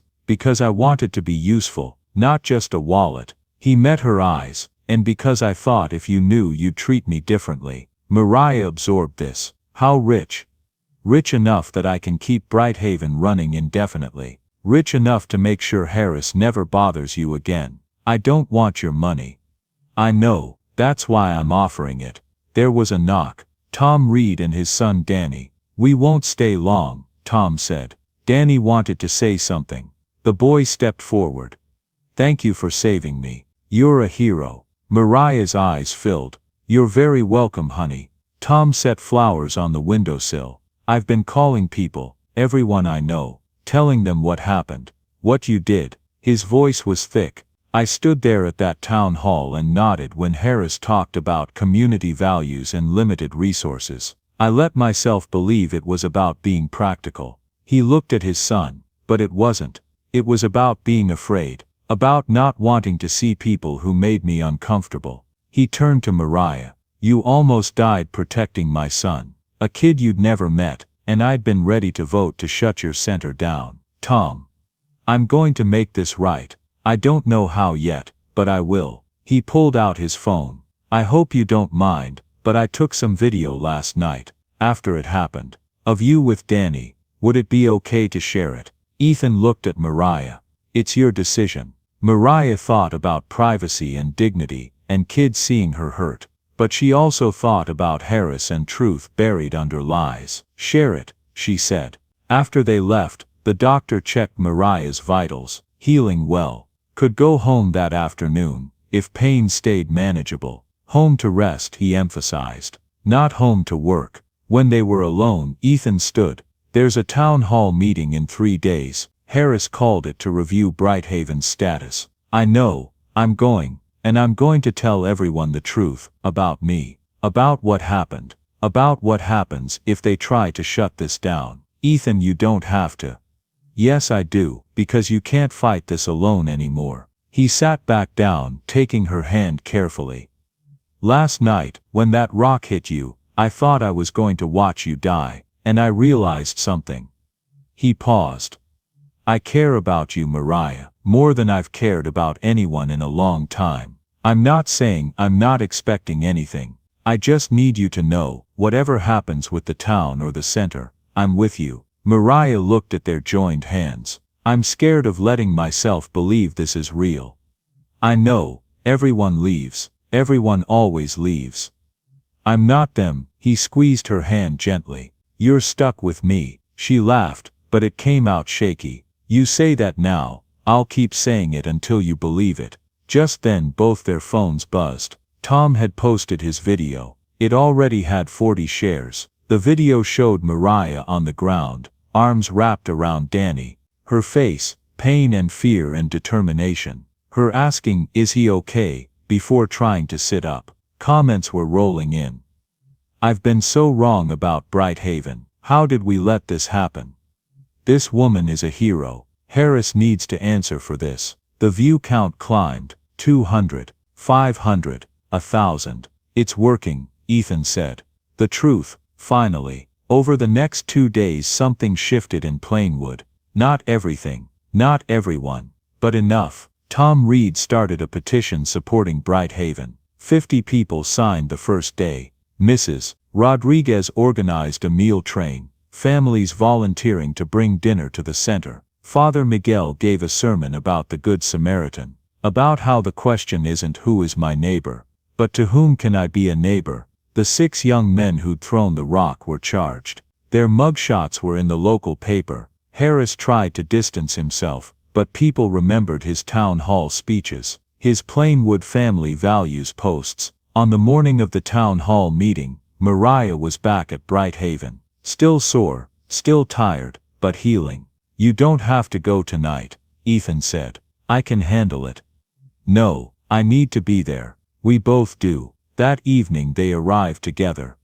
I wanted to be useful, not just a wallet. He met her eyes. And because I thought if you knew you'd treat me differently. Mariah absorbed this. How rich? Rich enough that I can keep Brighthaven running indefinitely. Rich enough to make sure Harris never bothers you again. I don't want your money. I know, that's why I'm offering it. There was a knock. Tom Reed and his son Danny. We won't stay long, Tom said. Danny wanted to say something. The boy stepped forward. Thank you for saving me. You're a hero. Mariah's eyes filled. You're very welcome, honey. Tom set flowers on the windowsill. I've been calling people, everyone I know, telling them what happened, what you did. His voice was thick. I stood there at that town hall and nodded when Harris talked about community values and limited resources. I let myself believe it was about being practical. He looked at his son, but it wasn't. It was about being afraid, about not wanting to see people who made me uncomfortable. He turned to Mariah. You almost died protecting my son. A kid you'd never met, and I'd been ready to vote to shut your center down. Tom. I'm going to make this right. I don't know how yet, but I will. He pulled out his phone. I hope you don't mind, but I took some video last night, after it happened, of you with Danny. Would it be okay to share it? Ethan looked at Mariah. It's your decision. Mariah thought about privacy and dignity, and kids seeing her hurt. But she also thought about Harris and truth buried under lies. Share it, she said. After they left, the doctor checked Mariah's vitals, healing well. Could go home that afternoon, if pain stayed manageable. Home to rest, he emphasized. Not home to work. When they were alone, Ethan stood. There's a town hall meeting in 3 days. Harris called it to review Brighthaven's status. I know, I'm going, and I'm going to tell everyone the truth, about me, about what happened, about what happens if they try to shut this down. Ethan, you don't have to. Yes, I do, because you can't fight this alone anymore. He sat back down, taking her hand carefully. Last night, when that rock hit you, I thought I was going to watch you die, and I realized something. He paused. I care about you, Mariah, more than I've cared about anyone in a long time. I'm not saying I'm not expecting anything. I just need you to know, whatever happens with the town or the center, I'm with you. Mariah looked at their joined hands. I'm scared of letting myself believe this is real. I know, everyone leaves. Everyone always leaves. I'm not them. He squeezed her hand gently. You're stuck with me. She laughed, but it came out shaky. You say that now, I'll keep saying it until you believe it. Just then both their phones buzzed. Tom had posted his video. It already had 40 shares. The video showed Mariah on the ground, arms wrapped around Danny. Her face, pain and fear and determination. Her asking, is he okay, before trying to sit up. Comments were rolling in. I've been so wrong about Brighthaven. How did we let this happen? This woman is a hero. Harris needs to answer for this. The view count climbed. 200, 500, 1,000. It's working, Ethan said. The truth, finally. Over the next 2 days something shifted in Plainwood. Not everything, not everyone, but enough. Tom Reed started a petition supporting Brighthaven. 50 people signed the first day. Mrs. Rodriguez organized a meal train, families volunteering to bring dinner to the center. Father Miguel gave a sermon about the Good Samaritan, about how the question isn't who is my neighbor, but to whom can I be a neighbor. The 6 young men who'd thrown the rock were charged. Their mugshots were in the local paper. Harris tried to distance himself, but people remembered his town hall speeches, his Plainwood family values posts. On the morning of the town hall meeting, Mariah was back at Brighthaven. Still sore, still tired, but healing. You don't have to go tonight, Ethan said. I can handle it. No, I need to be there. We both do. That evening they arrived together.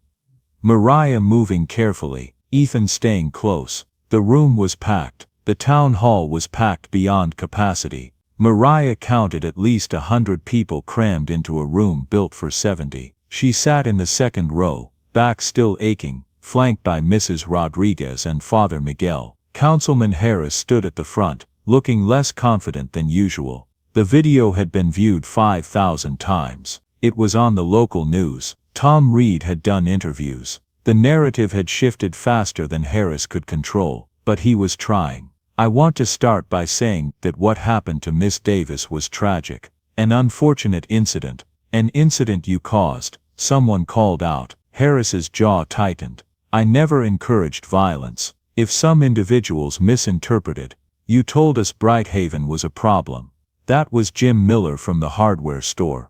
Mariah moving carefully, Ethan staying close. The room was packed. The town hall was packed beyond capacity. Mariah counted at least 100 people crammed into a room built for 70. She sat in the second row, back still aching, flanked by Mrs. Rodriguez and Father Miguel. Councilman Harris stood at the front, looking less confident than usual. The video had been viewed 5,000 times. It was on the local news. Tom Reed had done interviews. The narrative had shifted faster than Harris could control, but he was trying. I want to start by saying that what happened to Miss Davis was tragic. An unfortunate incident. An incident you caused, someone called out. Harris's jaw tightened. I never encouraged violence. If some individuals misinterpreted, you told us Brighthaven was a problem. That was Jim Miller from the hardware store.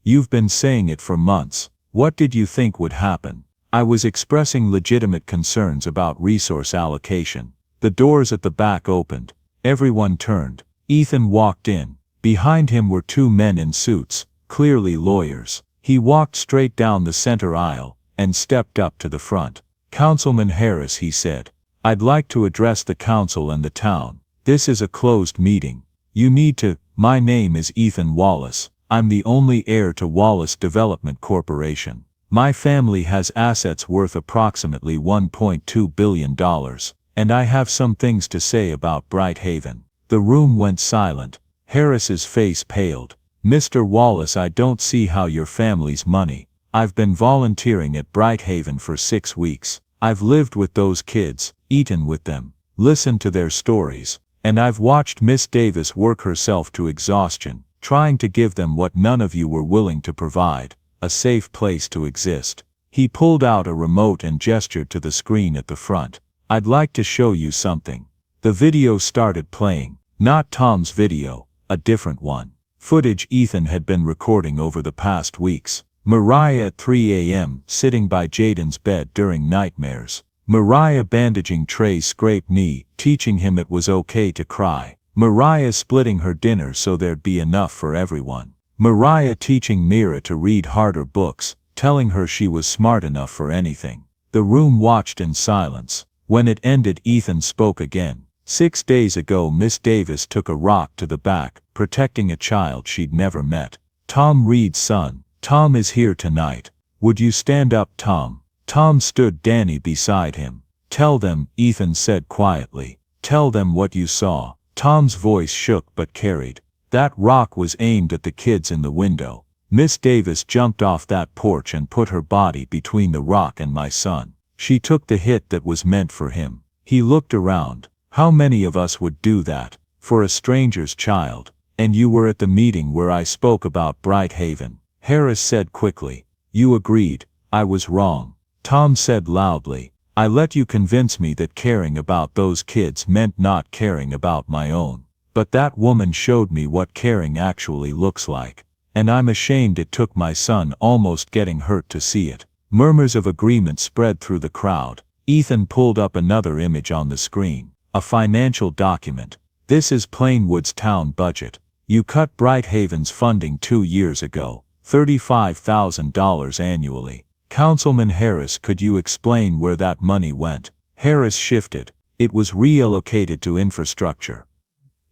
You've been saying it for months. What did you think would happen? I was expressing legitimate concerns about resource allocation. The doors at the back opened. Everyone turned. Ethan walked in. Behind him were 2 men in suits, clearly lawyers. He walked straight down the center aisle, and stepped up to the front. Councilman Harris, he said. I'd like to address the council and the town. This is a closed meeting. You need to. My name is Ethan Wallace. I'm the only heir to Wallace Development Corporation. My family has assets worth approximately $1.2 billion, and I have some things to say about Brighthaven. The room went silent. Harris's face paled. Mr. Wallace, I don't see how your family's money. I've been volunteering at Brighthaven for 6 weeks. I've lived with those kids, eaten with them, listened to their stories, and I've watched Miss Davis work herself to exhaustion, trying to give them what none of you were willing to provide, a safe place to exist. He pulled out a remote and gestured to the screen at the front. I'd like to show you something. The video started playing. Not Tom's video, a different one. Footage Ethan had been recording over the past weeks. Mariah at 3 a.m. sitting by Jaden's bed during nightmares. Mariah bandaging Trey's scraped knee, teaching him it was okay to cry. Mariah splitting her dinner so there'd be enough for everyone. Mariah teaching Mira to read harder books, telling her she was smart enough for anything. The room watched in silence. When it ended, Ethan spoke again. 6 days ago Miss Davis took a rock to the back, protecting a child she'd never met. Tom Reed's son. Tom is here tonight. Would you stand up, Tom? Tom stood Danny beside him. Tell them, Ethan said quietly. Tell them what you saw. Tom's voice shook but carried. That rock was aimed at the kids in the window. Miss Davis jumped off that porch and put her body between the rock and my son. She took the hit that was meant for him. He looked around. How many of us would do that? For a stranger's child. And you were at the meeting where I spoke about Brighthaven. Harris said quickly. You agreed. I was wrong. Tom said loudly. I let you convince me that caring about those kids meant not caring about my own. But that woman showed me what caring actually looks like. And I'm ashamed it took my son almost getting hurt to see it. Murmurs of agreement spread through the crowd. Ethan pulled up another image on the screen. A financial document. This is Plainwood's town budget. You cut Brighthaven's funding 2 years ago. $35,000 annually. Councilman Harris, could you explain where that money went? Harris shifted. It was reallocated to infrastructure.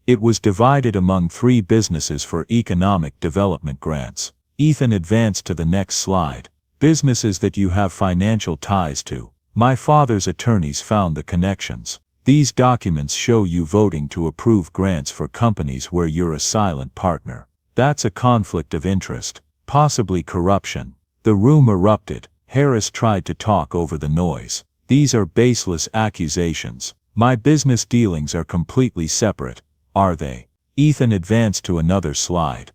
It was divided among 3 businesses for economic development grants. Ethan advanced to the next slide. Businesses that you have financial ties to. My father's attorneys found the connections. These documents show you voting to approve grants for companies where you're a silent partner. That's a conflict of interest. Possibly corruption. The room erupted. Harris tried to talk over the noise. These are baseless accusations. My business dealings are completely separate. Are they? Ethan advanced to another slide.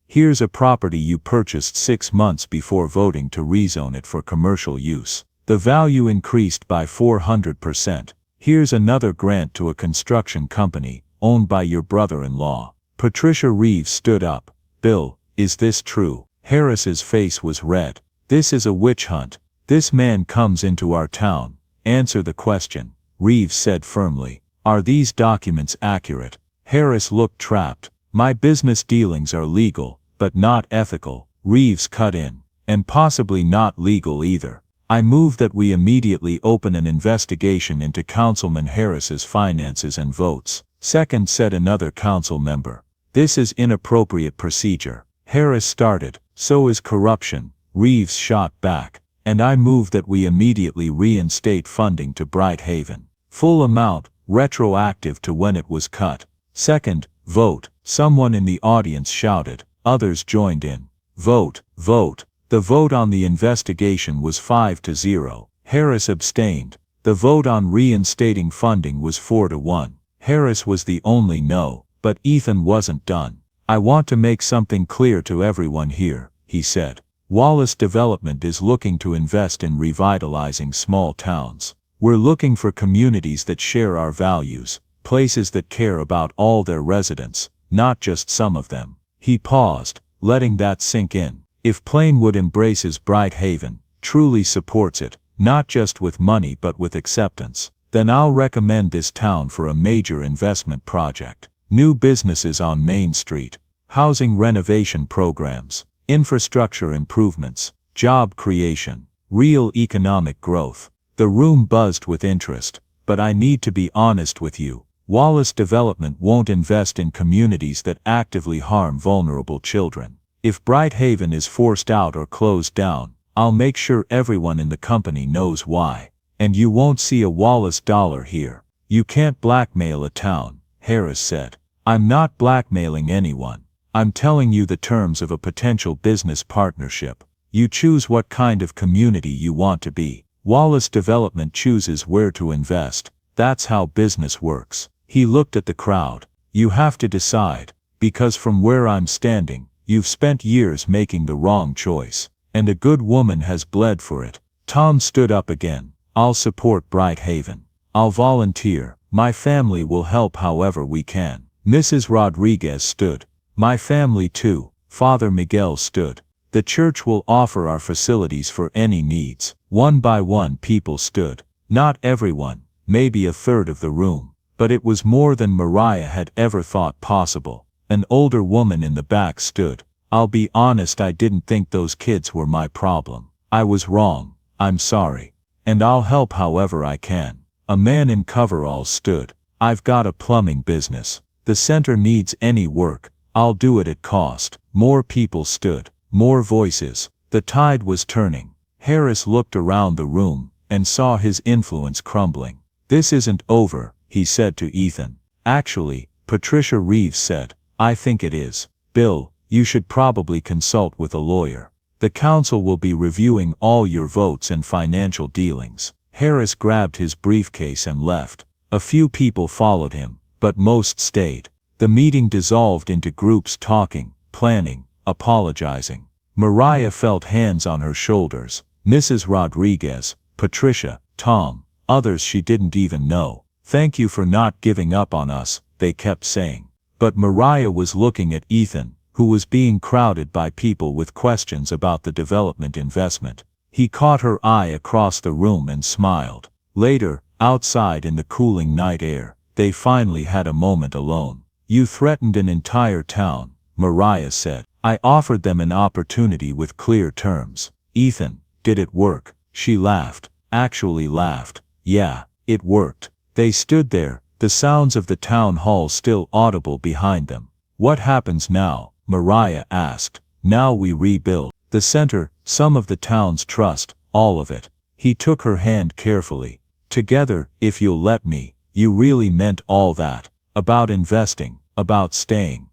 Here's a property you purchased 6 months before voting to rezone it for commercial use. The value increased by 400%. Here's another grant to a construction company, owned by your brother-in-law. Patricia Reeves stood up. Bill, is this true? Harris's face was red. This is a witch hunt. This man comes into our town. Answer the question. Reeves said firmly. Are these documents accurate? Harris looked trapped. My business dealings are legal, but not ethical. Reeves cut in. And possibly not legal either. I move that we immediately open an investigation into Councilman Harris's finances and votes. Second, said another council member. This is inappropriate procedure. Harris started. So is corruption. Reeves shot back. And I move that we immediately reinstate funding to Brighthaven. Full amount, retroactive to when it was cut. Second, vote. Someone in the audience shouted. Others joined in. Vote, vote. The vote on the investigation was 5-0. Harris abstained. The vote on reinstating funding was 4-1. Harris was the only no, but Ethan wasn't done. I want to make something clear to everyone here, he said. Wallace Development is looking to invest in revitalizing small towns. We're looking for communities that share our values, places that care about all their residents, not just some of them. He paused, letting that sink in. If Plainwood embraces Brighthaven, truly supports it, not just with money but with acceptance, then I'll recommend this town for a major investment project. New businesses on Main Street, housing renovation programs, infrastructure improvements, job creation, real economic growth. The room buzzed with interest. but I need to be honest with you. Wallace Development won't invest in communities that actively harm vulnerable children. If Brighthaven is forced out or closed down, I'll make sure everyone in the company knows why. And you won't see a Wallace dollar here. You can't blackmail a town, Harris said. I'm not blackmailing anyone. I'm telling you the terms of a potential business partnership. You choose what kind of community you want to be. Wallace Development chooses where to invest. That's how business works. He looked at the crowd. You have to decide, because from where I'm standing, you've spent years making the wrong choice, and a good woman has bled for it. Tom stood up again. I'll support Brighthaven. I'll volunteer. My family will help however we can. Mrs. Rodriguez stood. My family too. Father Miguel stood. The church will offer our facilities for any needs. One by one people stood. Not everyone, maybe a third of the room. But it was more than Mariah had ever thought possible. An older woman in the back stood. I'll be honest, I didn't think those kids were my problem. I was wrong. I'm sorry. And I'll help however I can. A man in coveralls stood. I've got a plumbing business. The center needs any work. I'll do it at cost. More people stood. More voices. The tide was turning. Harris looked around the room and saw his influence crumbling. This isn't over, he said to Ethan. Actually, Patricia Reeves said, I think it is. Bill, you should probably consult with a lawyer. The council will be reviewing all your votes and financial dealings. Harris grabbed his briefcase and left. A few people followed him, but most stayed. The meeting dissolved into groups talking, planning, apologizing. Mariah felt hands on her shoulders. Mrs. Rodriguez, Patricia, Tom, others she didn't even know. Thank you for not giving up on us, they kept saying. But Mariah was looking at Ethan, who was being crowded by people with questions about the development investment. He caught her eye across the room and smiled. Later, outside in the cooling night air, they finally had a moment alone. You threatened an entire town, Mariah said. I offered them an opportunity with clear terms. Ethan, did it work? She laughed. Actually laughed. Yeah, it worked. They stood there, the sounds of the town hall still audible behind them. What happens now? Mariah asked. Now we rebuild. The center, some of the town's trust, all of it. He took her hand carefully. Together, if you'll let me. You really meant all that. About investing, about staying.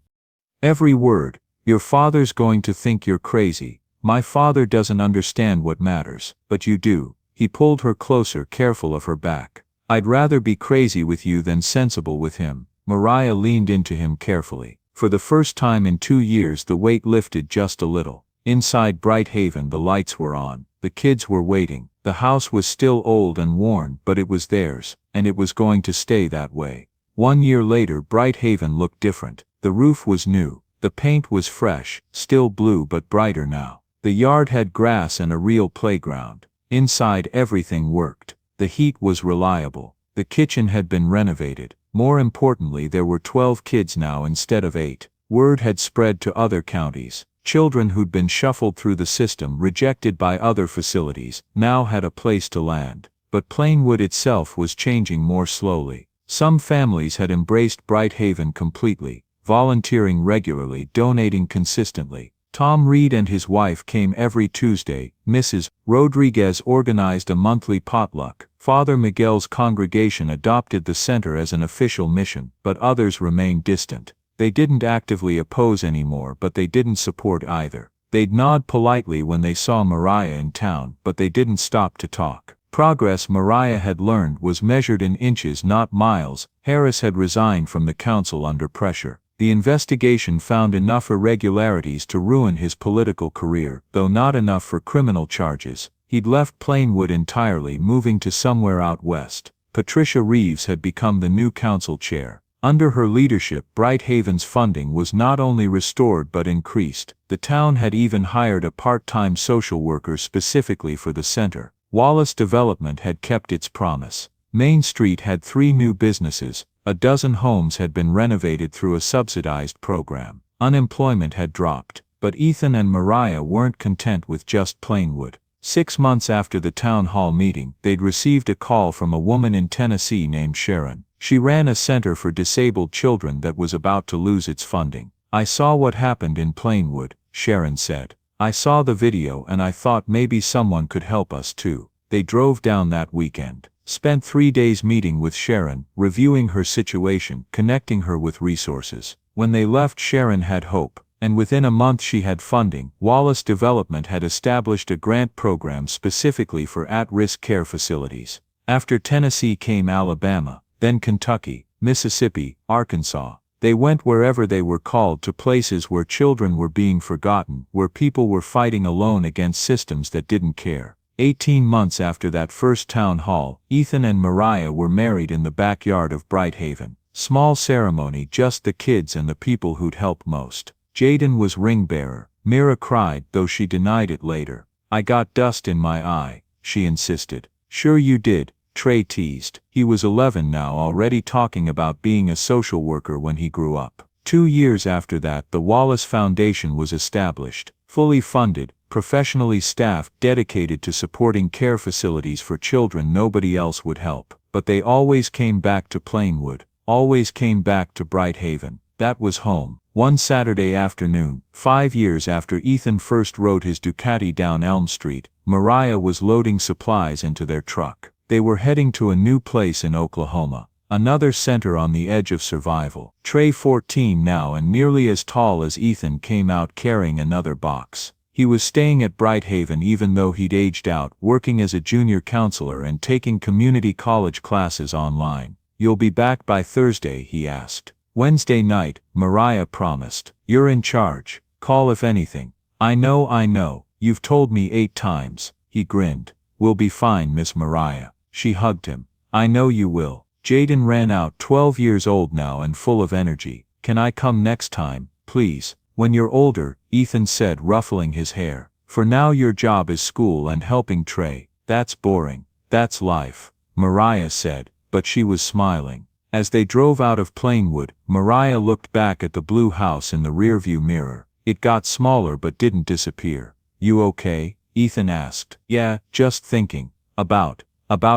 Every word. Your father's going to think you're crazy. My father doesn't understand what matters, but you do. He pulled her closer, careful of her back. I'd rather be crazy with you than sensible with him. Mariah leaned into him carefully. For the first time in 2 years the weight lifted just a little. Inside Brighthaven the lights were on. The kids were waiting. The house was still old and worn, but it was theirs, and it was going to stay that way. 1 year later Brighthaven looked different. The roof was new. The paint was fresh, still blue but brighter now. The yard had grass and a real playground. Inside everything worked. The heat was reliable. The kitchen had been renovated. More importantly, there were 12 kids now instead of 8. Word had spread to other counties. Children who'd been shuffled through the system, rejected by other facilities, now had a place to land. But Plainwood itself was changing more slowly. Some families had embraced Brighthaven completely, volunteering regularly, donating consistently. Tom Reed and his wife came every Tuesday. Mrs. Rodriguez organized a monthly potluck. Father Miguel's congregation adopted the center as an official mission, but others remained distant. They didn't actively oppose anymore, but they didn't support either. They'd nod politely when they saw Mariah in town, but they didn't stop to talk. Progress, Mariah had learned, was measured in inches, not miles. Harris had resigned from the council under pressure. The investigation found enough irregularities to ruin his political career, though not enough for criminal charges. He'd left Plainwood entirely, moving to somewhere out west. Patricia Reeves had become the new council chair. Under her leadership, Brighthaven's funding was not only restored but increased. The town had even hired a part-time social worker specifically for the center. Wallace Development had kept its promise. Main Street had 3 new businesses. A dozen homes had been renovated through a subsidized program. Unemployment had dropped. But Ethan and Mariah weren't content with just Plainwood. 6 months after the town hall meeting, they'd received a call from a woman in Tennessee named Sharon. She ran a center for disabled children that was about to lose its funding. "I saw what happened in Plainwood," Sharon said. "I saw the video and I thought maybe someone could help us too." They drove down that weekend, spent 3 days meeting with Sharon, reviewing her situation, connecting her with resources. When they left, Sharon had hope, and within a month she had funding. Wallace Development had established a grant program specifically for at-risk care facilities. After Tennessee came Alabama, then Kentucky, Mississippi, Arkansas. They went wherever they were called to, places where children were being forgotten, where people were fighting alone against systems that didn't care. 18 months after that first town hall, Ethan and Mariah were married in the backyard of Brighthaven. Small ceremony, just the kids and the people who'd helped most. Jaden was ring bearer. Mira cried, though she denied it later. "I got dust in my eye," she insisted. "Sure you did," Trey teased. He was 11 now, already talking about being a social worker when he grew up. 2 years after that, the Wallace Foundation was established, fully funded, professionally staffed, dedicated to supporting care facilities for children nobody else would help. But they always came back to Plainwood, always came back to Brighthaven. That was home. One Saturday afternoon, 5 years after Ethan first rode his Ducati down Elm Street, Mariah was loading supplies into their truck. They were heading to a new place in Oklahoma, another center on the edge of survival. Trey, 14 now and nearly as tall as Ethan, came out carrying another box. He was staying at Brighthaven even though he'd aged out, working as a junior counselor and taking community college classes online. "You'll be back by Thursday?" he asked. "Wednesday night," Mariah promised. "You're in charge. Call if anything." I know. You've told me 8 times." He grinned. "We'll be fine, Miss Mariah." She hugged him. "I know you will." Jaden ran out, 12 years old now and full of energy. "Can I come next time, please?" "When you're older," Ethan said, ruffling his hair. "For now your job is school and helping Trey." "That's boring." "That's life," Mariah said, but she was smiling. As they drove out of Plainwood, Mariah looked back at the blue house in the rearview mirror. It got smaller but didn't disappear. "You okay?" Ethan asked. "Yeah, just thinking about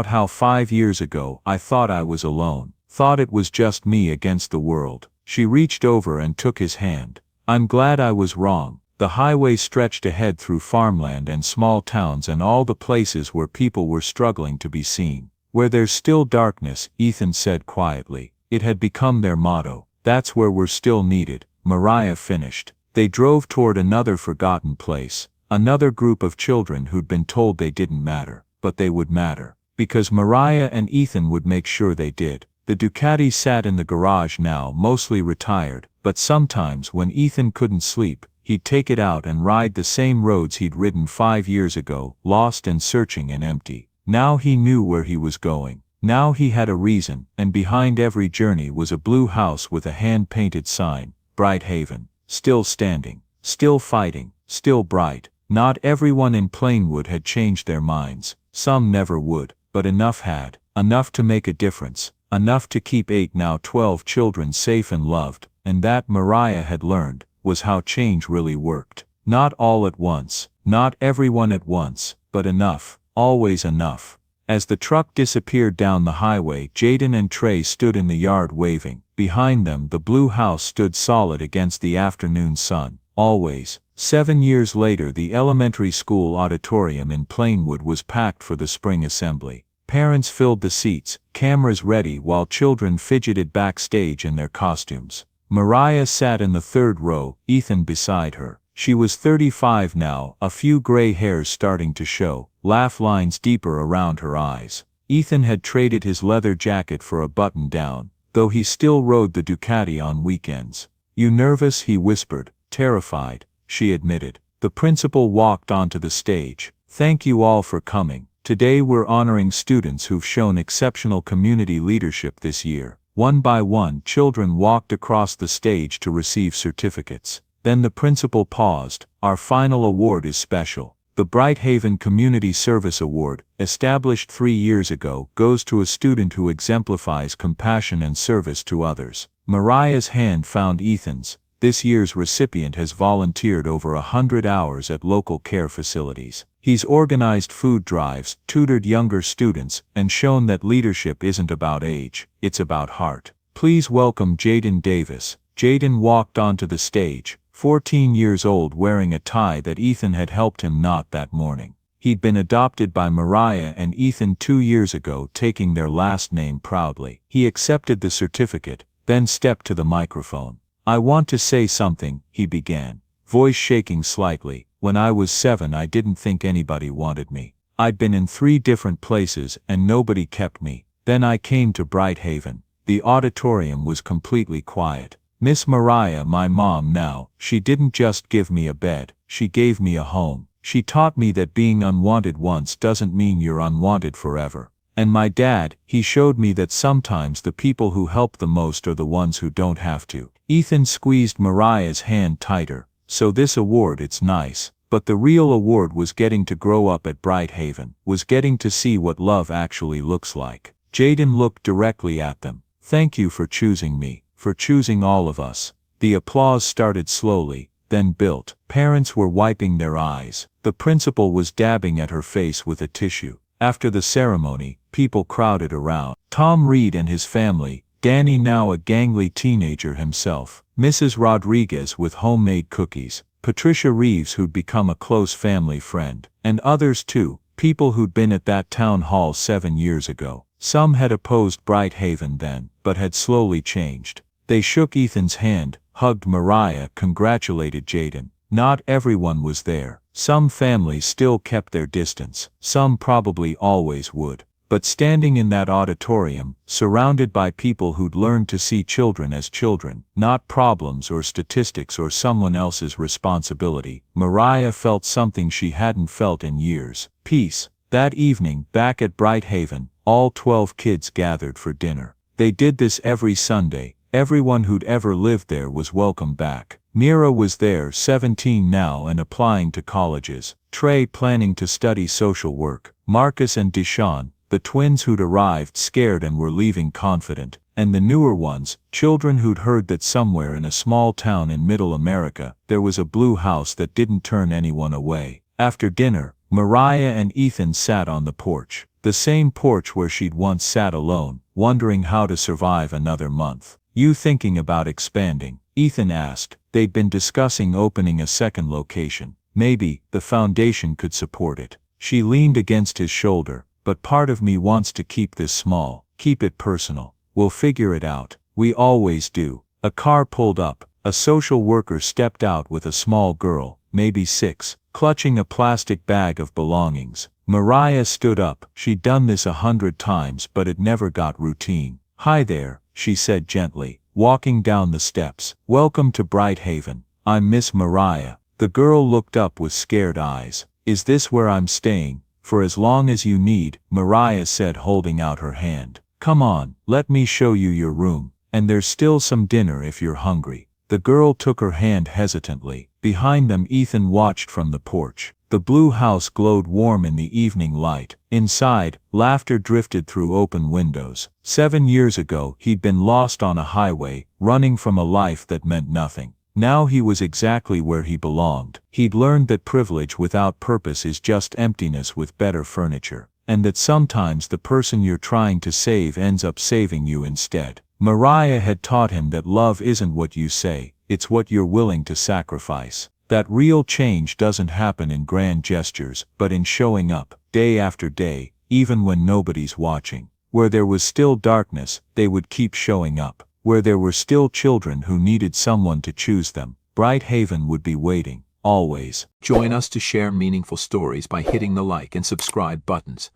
how 5 years ago I thought I was alone. Thought it was just me against the world." She reached over and took his hand. "I'm glad I was wrong." The highway stretched ahead through farmland and small towns and all the places where people were struggling to be seen. "Where there's still darkness," Ethan said quietly. It had become their motto. "That's where we're still needed," Mariah finished. They drove toward another forgotten place, another group of children who'd been told they didn't matter, but they would matter. Because Mariah and Ethan would make sure they did. The Ducati sat in the garage now, mostly retired, but sometimes when Ethan couldn't sleep, he'd take it out and ride the same roads he'd ridden 5 years ago, lost and searching and empty. Now he knew where he was going. Now he had a reason, and behind every journey was a blue house with a hand-painted sign, Brighthaven, still standing, still fighting, still bright. Not everyone in Plainwood had changed their minds. Some never would, but enough had, enough to make a difference, enough to keep 8 now 12 children safe and loved, and that, Mariah had learned, was how change really worked. Not all at once, not everyone at once, but enough, always enough. As the truck disappeared down the highway, Jaden and Trey stood in the yard waving. Behind them, the blue house stood solid against the afternoon sun. Always. 7 years later, the elementary school auditorium in Plainwood was packed for the spring assembly. Parents filled the seats, cameras ready, while children fidgeted backstage in their costumes. Mariah sat in the 3rd row, Ethan beside her. She was 35 now, a few gray hairs starting to show, laugh lines deeper around her eyes. Ethan had traded his leather jacket for a button-down, though he still rode the Ducati on weekends. "You nervous?" he whispered. "Terrified," she admitted. The principal walked onto the stage. "Thank you all for coming. Today we're honoring students who've shown exceptional community leadership this year." One by one, children walked across the stage to receive certificates. Then the principal paused. "Our final award is special. The Brighthaven Community Service Award, established 3 years ago, goes to a student who exemplifies compassion and service to others." Mariah's hand found Ethan's. This year's recipient has volunteered over 100 hours at local care facilities. He's organized food drives, tutored younger students, and shown that leadership isn't about age, it's about heart. Please welcome Jaden Davis. Jaden walked onto the stage, 14 years old, wearing a tie that Ethan had helped him knot that morning. He'd been adopted by Mariah and Ethan 2 years ago, taking their last name proudly. He accepted the certificate, then stepped to the microphone. "I want to say something," he began, voice shaking slightly. "When I was 7, I didn't think anybody wanted me. I'd been in 3 different places and nobody kept me. Then I came to Brighthaven." The auditorium was completely quiet. "Miss Mariah, my mom now, she didn't just give me a bed, she gave me a home. She taught me that being unwanted once doesn't mean you're unwanted forever. And my dad, he showed me that sometimes the people who help the most are the ones who don't have to." Ethan squeezed Mariah's hand tighter. "So this award, it's nice, but the real award was getting to grow up at Brighthaven, was getting to see what love actually looks like." Jaden looked directly at them. "Thank you for choosing me, for choosing all of us." The applause started slowly, then built. Parents were wiping their eyes. The principal was dabbing at her face with a tissue. After the ceremony, people crowded around. Tom Reed and his family, Danny, now a gangly teenager himself, Mrs. Rodriguez with homemade cookies, Patricia Reeves, who'd become a close family friend, and others too, people who'd been at that town hall 7 years ago. Some had opposed Brighthaven then, but had slowly changed. They shook Ethan's hand, hugged Mariah, congratulated Jaden. Not everyone was there. Some families still kept their distance. Some probably always would. But standing in that auditorium, surrounded by people who'd learned to see children as children, not problems or statistics or someone else's responsibility, Mariah felt something she hadn't felt in years: peace. That evening, back at Brighthaven, all 12 kids gathered for dinner. They did this every Sunday. Everyone who'd ever lived there was welcome back. Mira was there, 17 now and applying to colleges. Trey planning to study social work. Marcus and Deshaun, the twins who'd arrived scared and were leaving confident. And the newer ones, children who'd heard that somewhere in a small town in Middle America, there was a blue house that didn't turn anyone away. After dinner, Mariah and Ethan sat on the porch. The same porch where she'd once sat alone, wondering how to survive another month. "You thinking about expanding?" Ethan asked. They'd been discussing opening a second location. Maybe the foundation could support it. She leaned against his shoulder. "But part of me wants to keep this small, keep it personal. We'll figure it out. We always do." A car pulled up. A social worker stepped out with a small girl, maybe 6, clutching a plastic bag of belongings. Mariah stood up. She'd done this 100 times, but it never got routine. "Hi there," she said gently, walking down the steps. "Welcome to Brighthaven. I'm Miss Mariah." The girl looked up with scared eyes. "Is this where I'm staying?" "For as long as you need," Mariah said, holding out her hand. "Come on, let me show you your room. And there's still some dinner if you're hungry." The girl took her hand hesitantly. Behind them, Ethan watched from the porch. The blue house glowed warm in the evening light. Inside, laughter drifted through open windows. 7 years ago, he'd been lost on a highway, running from a life that meant nothing. Now he was exactly where he belonged. He'd learned that privilege without purpose is just emptiness with better furniture, and that sometimes the person you're trying to save ends up saving you instead. Mariah had taught him that love isn't what you say, it's what you're willing to sacrifice. That real change doesn't happen in grand gestures, but in showing up, day after day, even when nobody's watching. Where there was still darkness, they would keep showing up. Where there were still children who needed someone to choose them, Brighthaven would be waiting, always. Join us to share meaningful stories by hitting the like and subscribe buttons.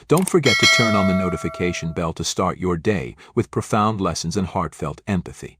Don't forget to turn on the notification bell to start your day with profound lessons and heartfelt empathy.